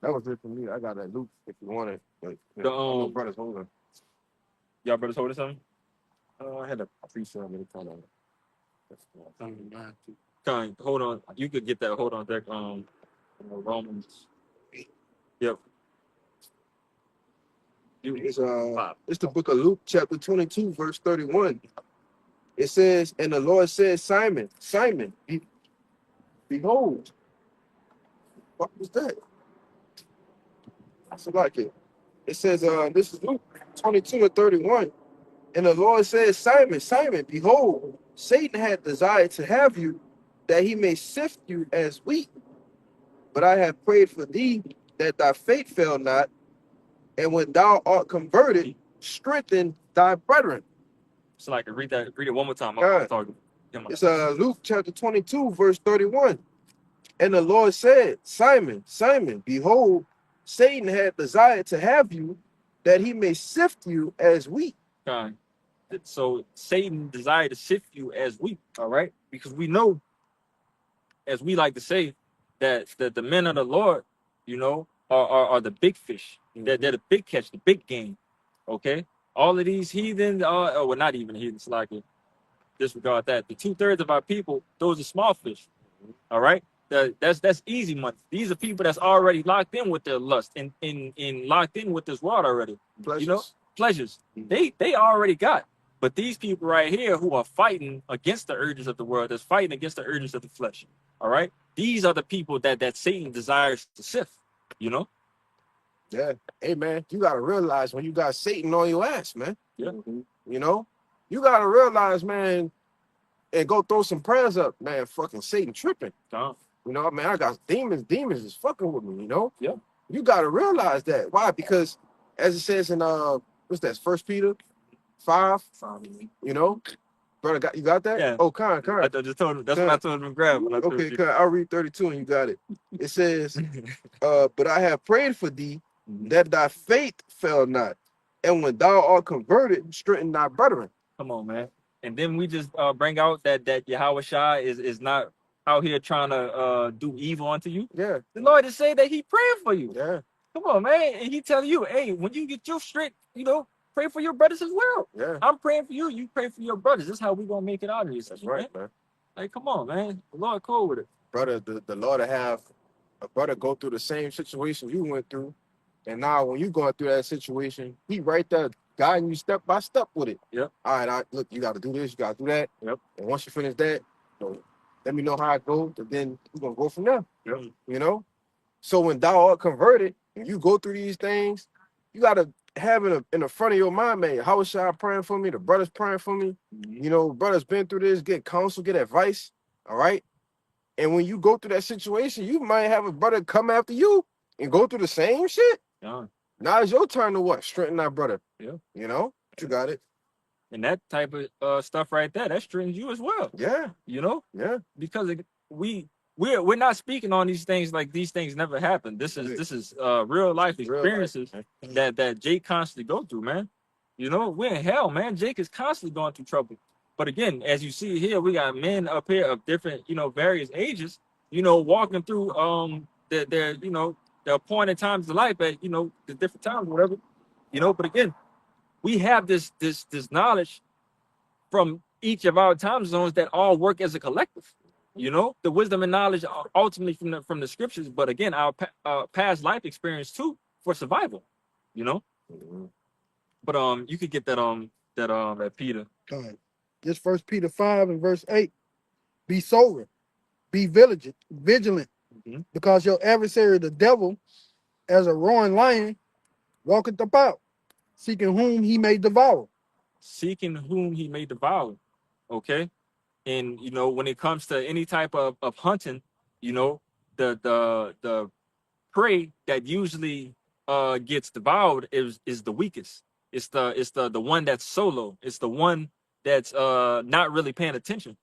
That was it for me. I got that loop if you want it. Like,
The
brothers holding.
y'all brothers holding something?
I had a pre-sale with kind of.
Hold on. You could get that. Hold on, there. Romans. Yep.
It's the book of Luke, chapter 22, verse 31. It says, and the Lord said, Simon, Simon, behold. What was that? That's like it. It says, this is Luke 22 and 31. And the Lord said, Simon, Simon, behold, Satan had desired to have you, that he may sift you as wheat. But I have prayed for thee, that thy faith fail not. And when thou art converted, strengthen thy brethren.
So like read it one more time.
I'm talking. It's Luke chapter 22, verse 31. And the Lord said, Simon, Simon, behold, Satan had desired to have you, that he may sift you as wheat.
So Satan desired to sift you as wheat, all right? Because we know, as we like to say, that the men of the Lord, you know, are the big fish. They're the big catch, the big game. Okay? All of these heathens are, well, not even heathens, like it. Disregard that. The 2/3 of our people, those are small fish. All right? That's easy money. These are people that's already locked in with their lust and locked in with this world already.
Pleasures.
You know, pleasures. They already got. But these people right here who are fighting against the urges of the world, that's fighting against the urges of the flesh. All right. These are the people that Satan desires to sift. You know?
Yeah. Hey man, you gotta realize when you got Satan on your ass, man.
Yeah.
You know, you gotta realize, man, and go throw some prayers up, man. Fucking Satan tripping. You know, man, I got demons. Demons is fucking with me. You know.
Yeah.
You gotta realize that. Why? Because as it says in what's that? 1 Peter 5. You know, brother, you got that?
Yeah.
Oh, Con.
I just told him. That's what I told him to grab.
Okay, Con. I'll read 32 and you got it. It says, but I have prayed for thee that thy faith fail not, and when thou art converted, strengthen thy brethren.
Come on, man. And then we just bring out that Yahweh Shai is not out here trying to do evil unto you.
Yeah.
The Lord is saying that he praying for you.
Yeah.
Come on, man. And he telling you, hey, when you get your strength, you know, pray for your brothers as well.
Yeah.
I'm praying for you. You pray for your brothers. This is how we gonna make it out of this.
That's right, man.
Like, come on, man. The Lord cool with it.
Brother, the Lord have a brother go through the same situation you went through. And now when you going through that situation, he right there guiding you step by step with it.
Yep.
All right, look, you got to do this, you got to do that.
Yep.
And once you finish that, let me know how it goes, and then we're going to go from there.
Yep.
You know? So when thou art converted, and you go through these things, you got to have in the front of your mind, man, how is I praying for me? The brothers praying for me. You know, brothers been through this, get counsel, get advice. All right? And when you go through that situation, you might have a brother come after you and go through the same shit.
Yeah.
Now it's your turn to what? Strengthen that brother.
Yeah.
You know? You got it.
And that type of stuff right there, that strengthens you as well.
Yeah.
You know?
Yeah.
Because we're not speaking on these things like these things never happened. This is real life experiences that Jake constantly go through, man. You know, we're in hell, man. Jake is constantly going through trouble. But again, as you see here, we got men up here of different, you know, various ages, you know, walking through their you know, the appointed times of life at, you know, the different times, whatever. You know, but again, we have this knowledge from each of our time zones that all work as a collective. You know, the wisdom and knowledge ultimately from the scriptures, but again, our past life experience too for survival. You know, but you could get that Peter.
This First Peter 5 and verse 8. Be sober, be vigilant, because your adversary, the devil, as a roaring lion, walketh about, seeking whom he may devour.
Seeking whom he may devour. Okay. And you know, when it comes to any type of hunting, you know, the prey that usually gets devoured is the weakest. It's the one that's solo. It's the one that's not really paying attention.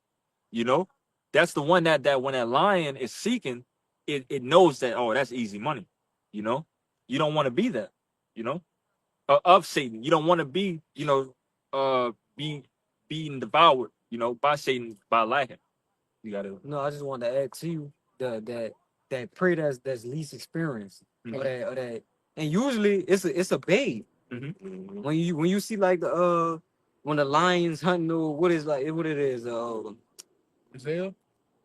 You know, that's the one that when that lion is seeking, it knows that, oh, that's easy money. You know, you don't want to be that. You know, of Satan. You don't want to be, you know, being devoured, you know, by Satan by lacking. You gotta.
No, I just wanted to add to you that prey that's least experienced, or that, and usually it's a babe. When you see like the when the lions hunting, or what it is,
Gazelle?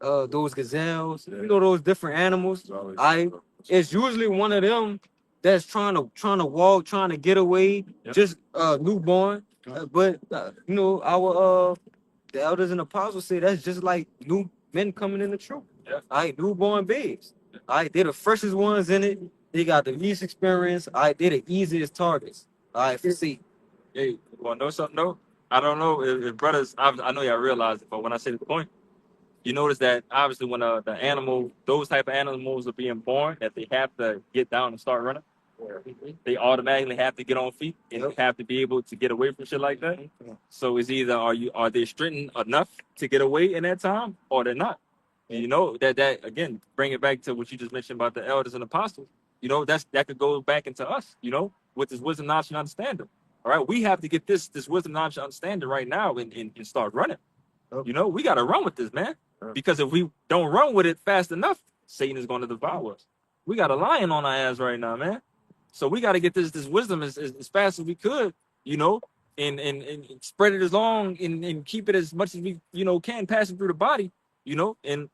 those gazelles, you know, those different animals. It's usually one of them that's trying to walk, trying to get away, just newborn. But you know, our the elders and apostles say that's just like new men coming in the truth. All right, newborn babes. All right, they're the freshest ones in it. They got the least experience. All right, they're the easiest targets. All right, for see.
Hey, you want to know something? No, I don't know if brothers. I know y'all realize it, but when I say the point, you notice that obviously when the animal, those type of animals are being born, that they have to get down and start running. They automatically have to get on feet and have to be able to get away from shit like that. So it's either are they strengthened enough to get away in that time, or they're not. And you know that again, bring it back to what you just mentioned about the elders and apostles. You know, that could go back into us. You know, with this wisdom, knowledge, and understanding. All right, we have to get this wisdom, knowledge, and understanding right now and start running. You know, we got to run with this, man. Because if we don't run with it fast enough, Satan is going to devour us. We got a lion on our ass right now, man. So we got to get this wisdom as fast as we could, you know, and spread it as long and keep it as much as we, you know, can, passing through the body, you know, and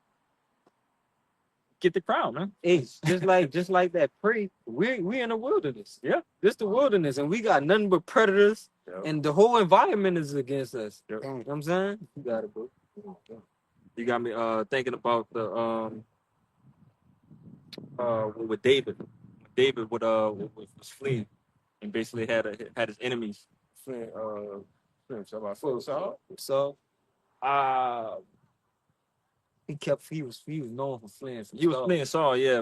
get the crown, man.
It's just like that prey. We in the wilderness. Yeah, this the wilderness, and we got nothing but predators, and the whole environment is against us. You know what I'm saying? You got it, bro.
You got me thinking about the with David. David was fleeing and basically had his enemies.
Fleeing, about full Saul.
So he was known for fleeing from
He was fleeing Saul, yeah.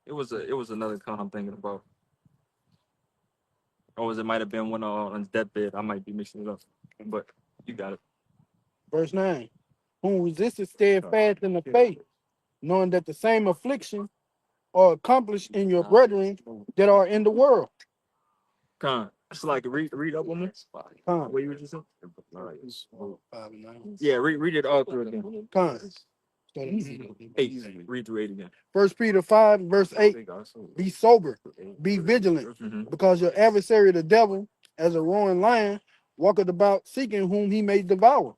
It was another count I'm thinking about. Or it might have been one on his deathbed. I might be mixing it up. But you got it.
Verse 9. Whom resisted steadfast in the faith, knowing that the same affliction are accomplished in your brethren that are in the world.
Con. It's like read up on this.
Con.
What you were just saying? Yeah, read it all through again.
Con.
8. Read through 8 again.
First Peter 5, verse 8. Be sober, be vigilant, because your adversary, the devil, as a roaring lion, walketh about seeking whom he may devour.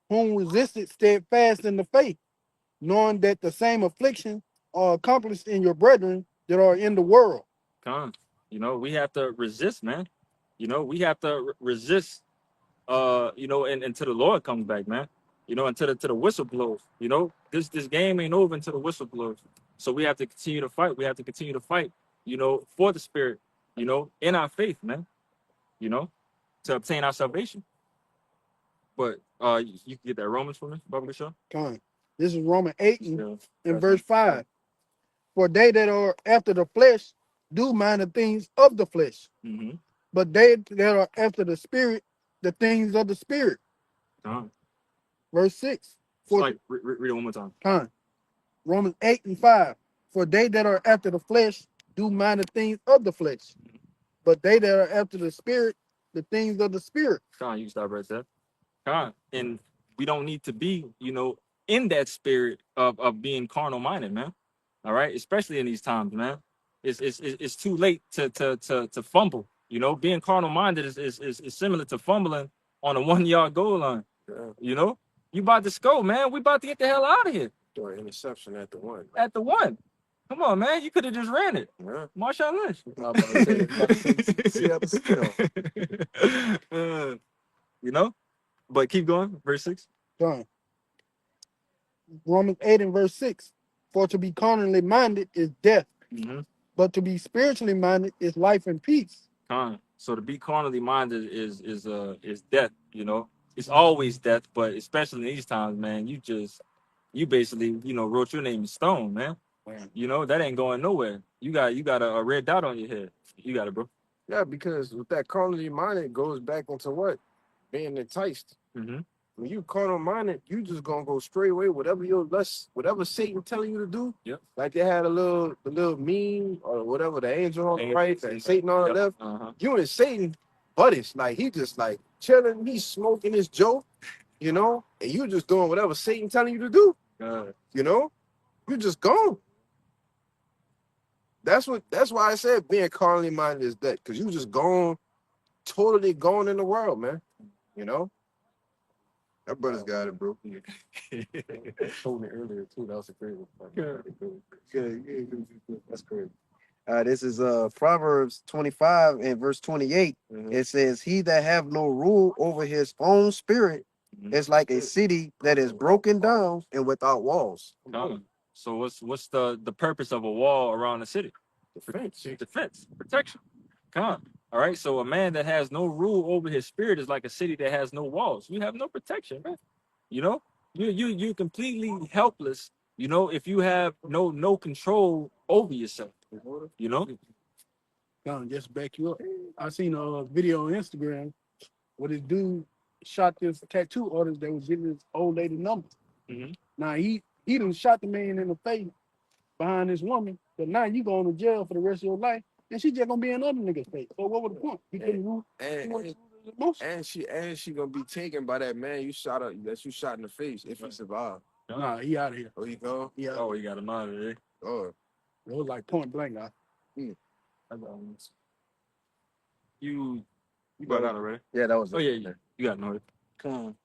Whom resisted steadfast in the faith, knowing that the same affliction are accomplished in your brethren that are in the world.
Con. You know, we have to resist, man. You know, we have to resist, you know, and until the Lord comes back, man. You know, until the whistle blows. You know, this game ain't over until the whistle blows. So we have to continue to fight. We have to continue to fight, you know, for the spirit, you know, in our faith, man. You know, to obtain our salvation. But you can get that Romans for me, Baba Show.
Come on. This is Romans 8 and verse 5. For they that are after the flesh do mind the things of the flesh. But they that are after the spirit, the things of the spirit. Verse 6.
Read it one more time.
Romans 8 and 5. For they that are after the flesh do mind the things of the flesh. But they that are after the spirit, the things of the spirit.
You can stop right there. And we don't need to be, you know, in that spirit of being carnal minded, man. All right, especially in these times, man. It's too late to fumble, You know, being carnal minded is similar to fumbling on a 1 yard goal line.
Yeah.
You know, you about to score, man. We about to get the hell out of here.
Throw an interception at the 1.
At the 1. Come on, man. You could have just ran it.
Yeah.
Marshawn Lynch. You know, but keep going. Verse 6.
Done. Romans 8 and verse 6. For to be carnally minded is death, but to be spiritually minded is life and peace.
So to be carnally minded is death. You know, it's always death, but especially in these times, man, you basically, you know, wrote your name in stone, man. You know, that ain't going nowhere. You got a red dot on your head. You got it, bro.
Yeah, because with that carnally minded, it goes back into what? Being enticed. When you carnal minded, you just gonna go straight away. Whatever your lust, whatever Satan telling you to do.
Yep.
Like they had the little meme or whatever, the angel on the right and Satan on the left. You and Satan buddies. Like he just like chilling, he's smoking his joke, you know, and you just doing whatever Satan telling you to do. You know, you just gone. That's why I said being carnally minded is that, because you just gone, totally gone in the world, man. You know. That brother's got it, bro.
Told me earlier too. That was a great one. Good. That's great. This is Proverbs 25 and verse 28. It says, "He that have no rule over his own spirit is like a city that is broken down and without walls."
So what's the purpose of a wall around the city? Defense, protection. Come on. All right. So a man that has no rule over his spirit is like a city that has no walls. You have no protection, man. You know, you're completely helpless. You know, if you have no control over yourself. You know.
Just back you up. I seen a video on Instagram where this dude shot this tattoo artist that was getting his old lady number. Now he done shot the man in the face behind this woman, but now you going to jail for the rest of your life, and she just gonna be another nigga's face. So what was the point? He couldn't rule.
And she gonna be taken by that man you shot in the face if he survived.
Nah, he out of here.
Oh, he gone?
Yeah.
Oh, he got him out of there.
Oh,
it was like point blank.
You got out already?
Yeah, that was.
Oh yeah. You got no.
Come on.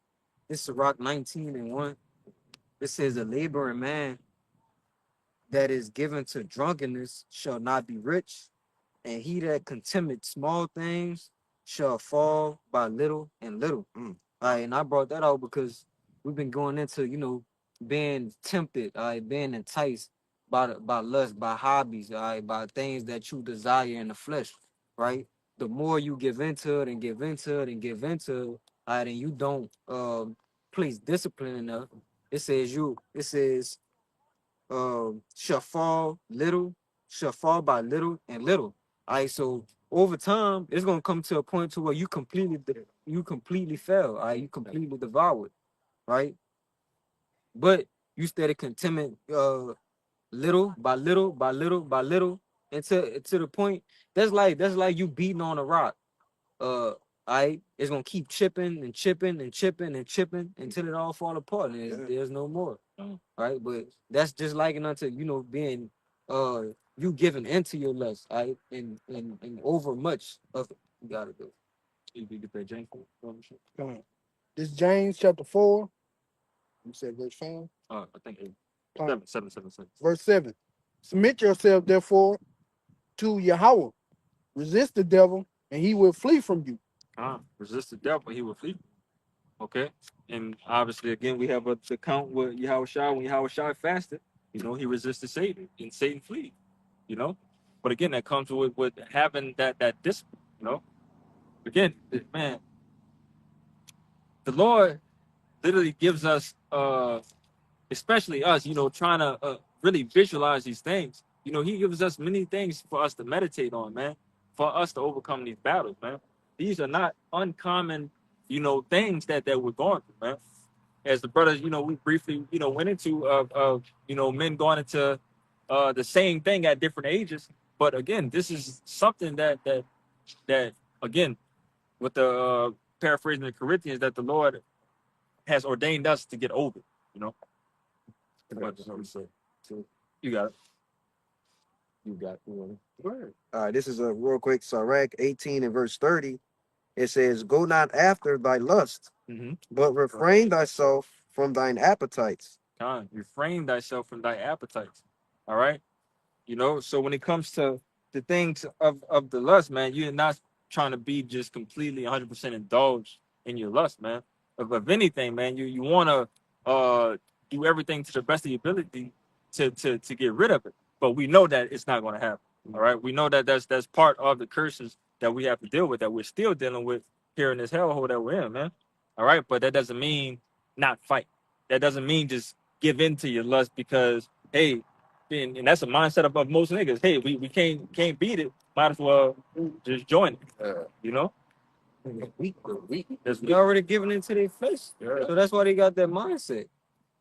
This is Rock 19 and 1. It says, "A laboring man that is given to drunkenness shall not be rich, and he that contemneth small things shall fall by little and little." All right, and I brought that out because we've been going into, you know, being tempted, being enticed by lust, by hobbies, by things that you desire in the flesh, right? The more you give into it and give into it and give into it, and you don't place discipline enough, it says shall fall by little and little. All right, so over time, it's gonna come to a point to where you completely fail. All right, you completely devour it, right? But you steady contentment, little by little by little by little, until to the point that's like you beating on a rock. It's gonna keep chipping and chipping and chipping and chipping until it all fall apart and there's no more. Right, but that's just likened unto, you know, being you giving into your lust, right, and over much of it. You gotta do. You get that James.
Come on. This James chapter 4. You said verse 5?
I think 7.
Verse 7. "Submit yourself, therefore, to Yahweh. Resist the devil, and he will flee from you."
Resist the devil, he will flee. Okay. And obviously, again, we have the count with Yahushua. When Yahushua fasted, you know, he resisted Satan, and Satan fled. You know, but again, that comes with having that discipline. You know, again, man, the Lord literally gives us, especially us, you know, trying to really visualize these things. You know, he gives us many things for us to meditate on, man, for us to overcome these battles, man. These are not uncommon, you know, things that we're going through, man. As the brothers, you know, we briefly, you know, went into, you know, men going into the same thing at different ages. But again, this is something that again, with the paraphrasing the Corinthians, that the Lord has ordained us to get over, you know. You got it. You got one.
All right, this is a real quick. Sirach 18 and verse 30. It says, "Go not after thy lust, but refrain thyself from thine appetites."
Refrain thyself from thy appetites. All right. You know, so when it comes to the things of the lust, man, you're not trying to be just completely 100% indulged in your lust, man. Of anything, man, you want to do everything to the best of your ability to get rid of it. But we know that it's not going to happen. All right, we know that that's part of the curses that we have to deal with, that we're still dealing with here in this hellhole that we're in, man. All right, but that doesn't mean not fight. That doesn't mean just give in to your lust because, hey, and that's a mindset of most niggas. Hey, we can't beat it. Might as well just join it. You know?
Weak.
They already giving into their face. Yeah. So that's why they got that mindset.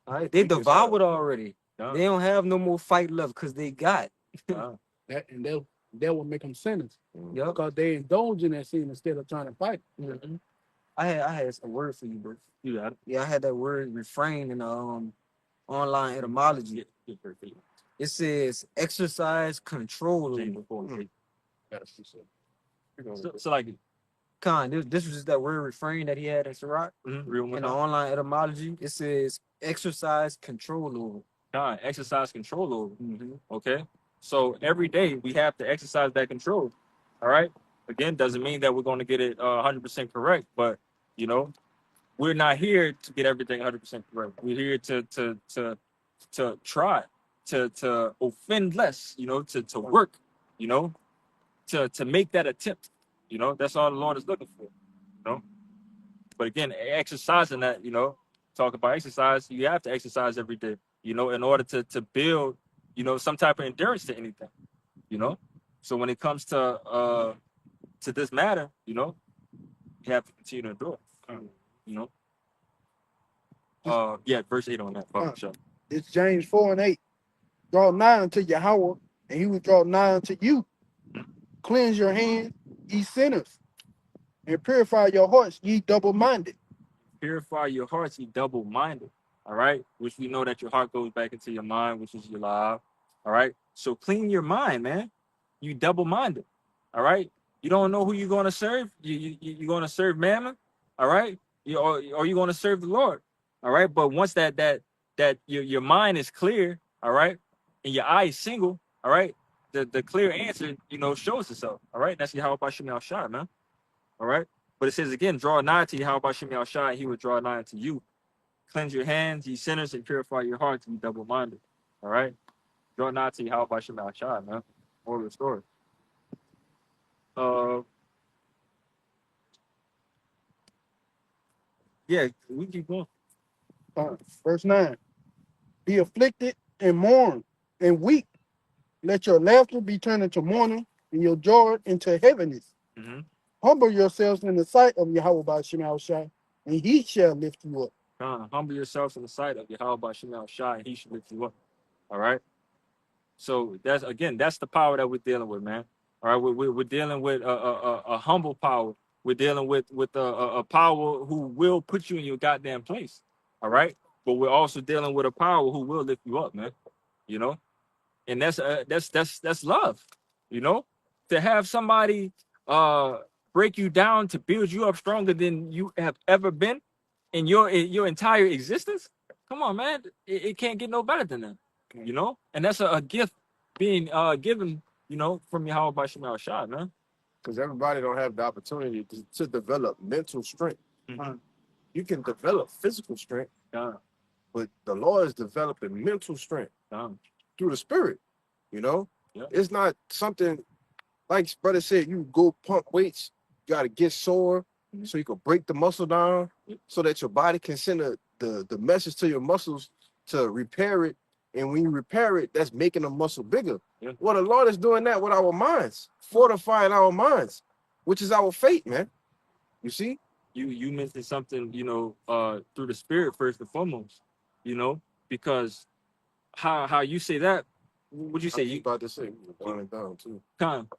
All right, they devoured already. They don't have no more fight left because they got.
That will make them sinners.
Yep.
Because they indulge in that sin instead of trying to fight.
I had a word for you, bro.
You got it.
Yeah, I had that word refrain in online etymology. It says exercise control.
So like,
this was just that word refrain that he had in Sirach. In the online etymology, it says exercise control over.
Exercise control over. Okay. So every day we have to exercise that control. All right. Again, doesn't mean that we're going to get it 100% correct, but you know, we're not here to get everything 100% correct. We're here to try to offend less. You know, to work. You know, to make that attempt. You know, that's all the Lord is looking for. You know, but again, exercising that. You know, talk about exercise. You have to exercise every day. You know, in order to build, you know, some type of endurance to anything. You know, so when it comes to this matter, you know, you have to continue to endure. You know, verse 8 on that. Sure.
It's James 4 and 8. Draw nigh unto Yahweh, and he will draw nigh unto you. Cleanse your hands, ye sinners, and purify your hearts, ye double-minded.
Purify your hearts, ye double-minded. All right, which we know that your heart goes back into your mind, which is your life. All right, so clean your mind, man. You double-minded. All right, you don't know who you're going to serve. You're going to serve Mammon. All right, or you're going to serve the Lord. All right, but once that your mind is clear, all right, and your eye is single, all right, the clear answer, you know, shows itself. All right, that's how about Shimei Shai, man. All right, but it says again, draw nigh to you. How about Shimei Shai? He would draw nigh to you. Cleanse your hands, ye sinners, and purify your hearts, ye double-minded. All right, draw nigh to you. How about Shimei Shai, man? More of the story. Yeah, we keep going.
Verse 9. Be afflicted and mourn and weep. Let your laughter be turned into mourning and your joy into heaviness. Humble yourselves in the sight of Yahweh by Shemel Shai, and he shall lift you up.
Humble yourselves in the sight of Yahweh by Shemel Shai, and he shall lift you up. All right. So that's the power that we're dealing with, man. All right, we're dealing with a humble power. We're dealing with a power who will put you in your goddamn place. All right, but we're also dealing with a power who will lift you up, man. You know, and that's love. You know, to have somebody break you down to build you up stronger than you have ever been in your entire existence. Come on, man, it can't get no better than that. You know, and that's a gift being given, you know, from Yahweh by Shemel Shai, man.
Because everybody don't have the opportunity to develop mental strength. You can develop physical strength, but the Lord is developing mental strength through the Spirit. You know, it's not something like brother said. You go pump weights, you got to get sore so you can break the muscle down, so that your body can send the message to your muscles to repair it. And when you repair it, that's making the muscle bigger. Well, the Lord is doing that with our minds, fortifying our minds, which is our faith, man. You see?
You mentioned something, you know, through the Spirit first and foremost, you know, because how you say that, would you say?
You about to say down and down too.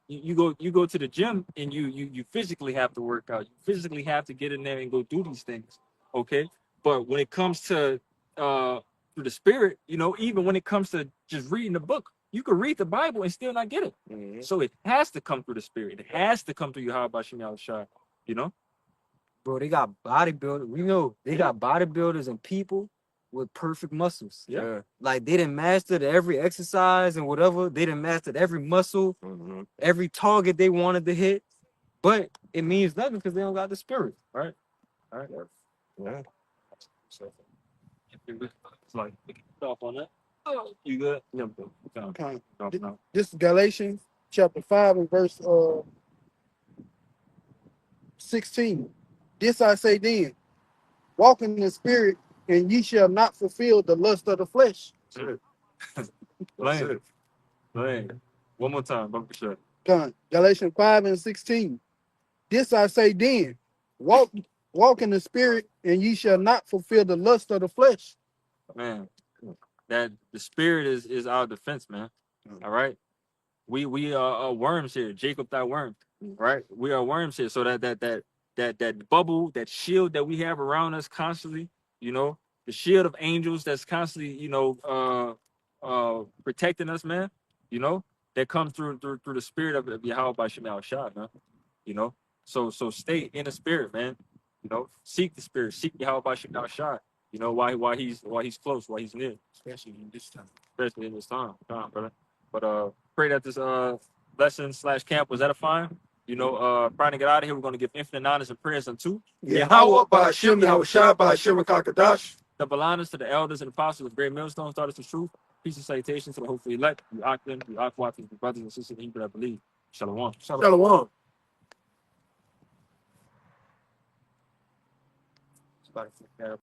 You go to the gym and you physically have to work out. You physically have to get in there and go do these things. Okay. But when it comes to through the Spirit, you know, even when it comes to just reading the book, You could read the Bible and still not get it. So it has to come through the Spirit. It has to come through Yahweh Bashim Yahushua, you know?
Bro, they got bodybuilders. We know they got bodybuilders and people with perfect muscles.
Yeah.
Like they done mastered every exercise and whatever. They done mastered every muscle, every target they wanted to hit. But it means nothing because they don't got the Spirit.
Right. All right.
Yeah.
So it's like off on that. Oh, you good? Yeah, I'm good.
Okay.
No.
This is Galatians chapter 5 and verse 16. This I say then, walk in the spirit, and ye shall not fulfill the lust of the flesh.
Lane. One more time, but for sure.
Come. Galatians 5 and 16. This I say then, walk in the spirit, and ye shall not fulfill the lust of the flesh.
Man, that the Spirit is our defense, man. All right. We are worms here. Jacob, that worm. Right. We are worms here. So that bubble, that shield that we have around us constantly, you know, the shield of angels that's constantly, you know, protecting us, man. You know, that comes through the Spirit of Yahweh by Shemal Shah, man. You know, so stay in the Spirit, man. You know, seek the Spirit, seek Yahweh by Shemal Shah. You know, why he's close, why he's near, especially in this time, brother. But pray that this lesson / camp was edifying. You know, trying to get out of here, we're going to give infinite honors and prayers unto
Yahweh by Hashem, Yahweh Shah by Hashem Kakadash.
the Balanas, to the elders and apostles of great millstones, starters of truth. Peace and salutations to the hopefully elect, the Akim, the Akwat, the brothers and sisters in Hebrew that believe. Shalom.
Shalom.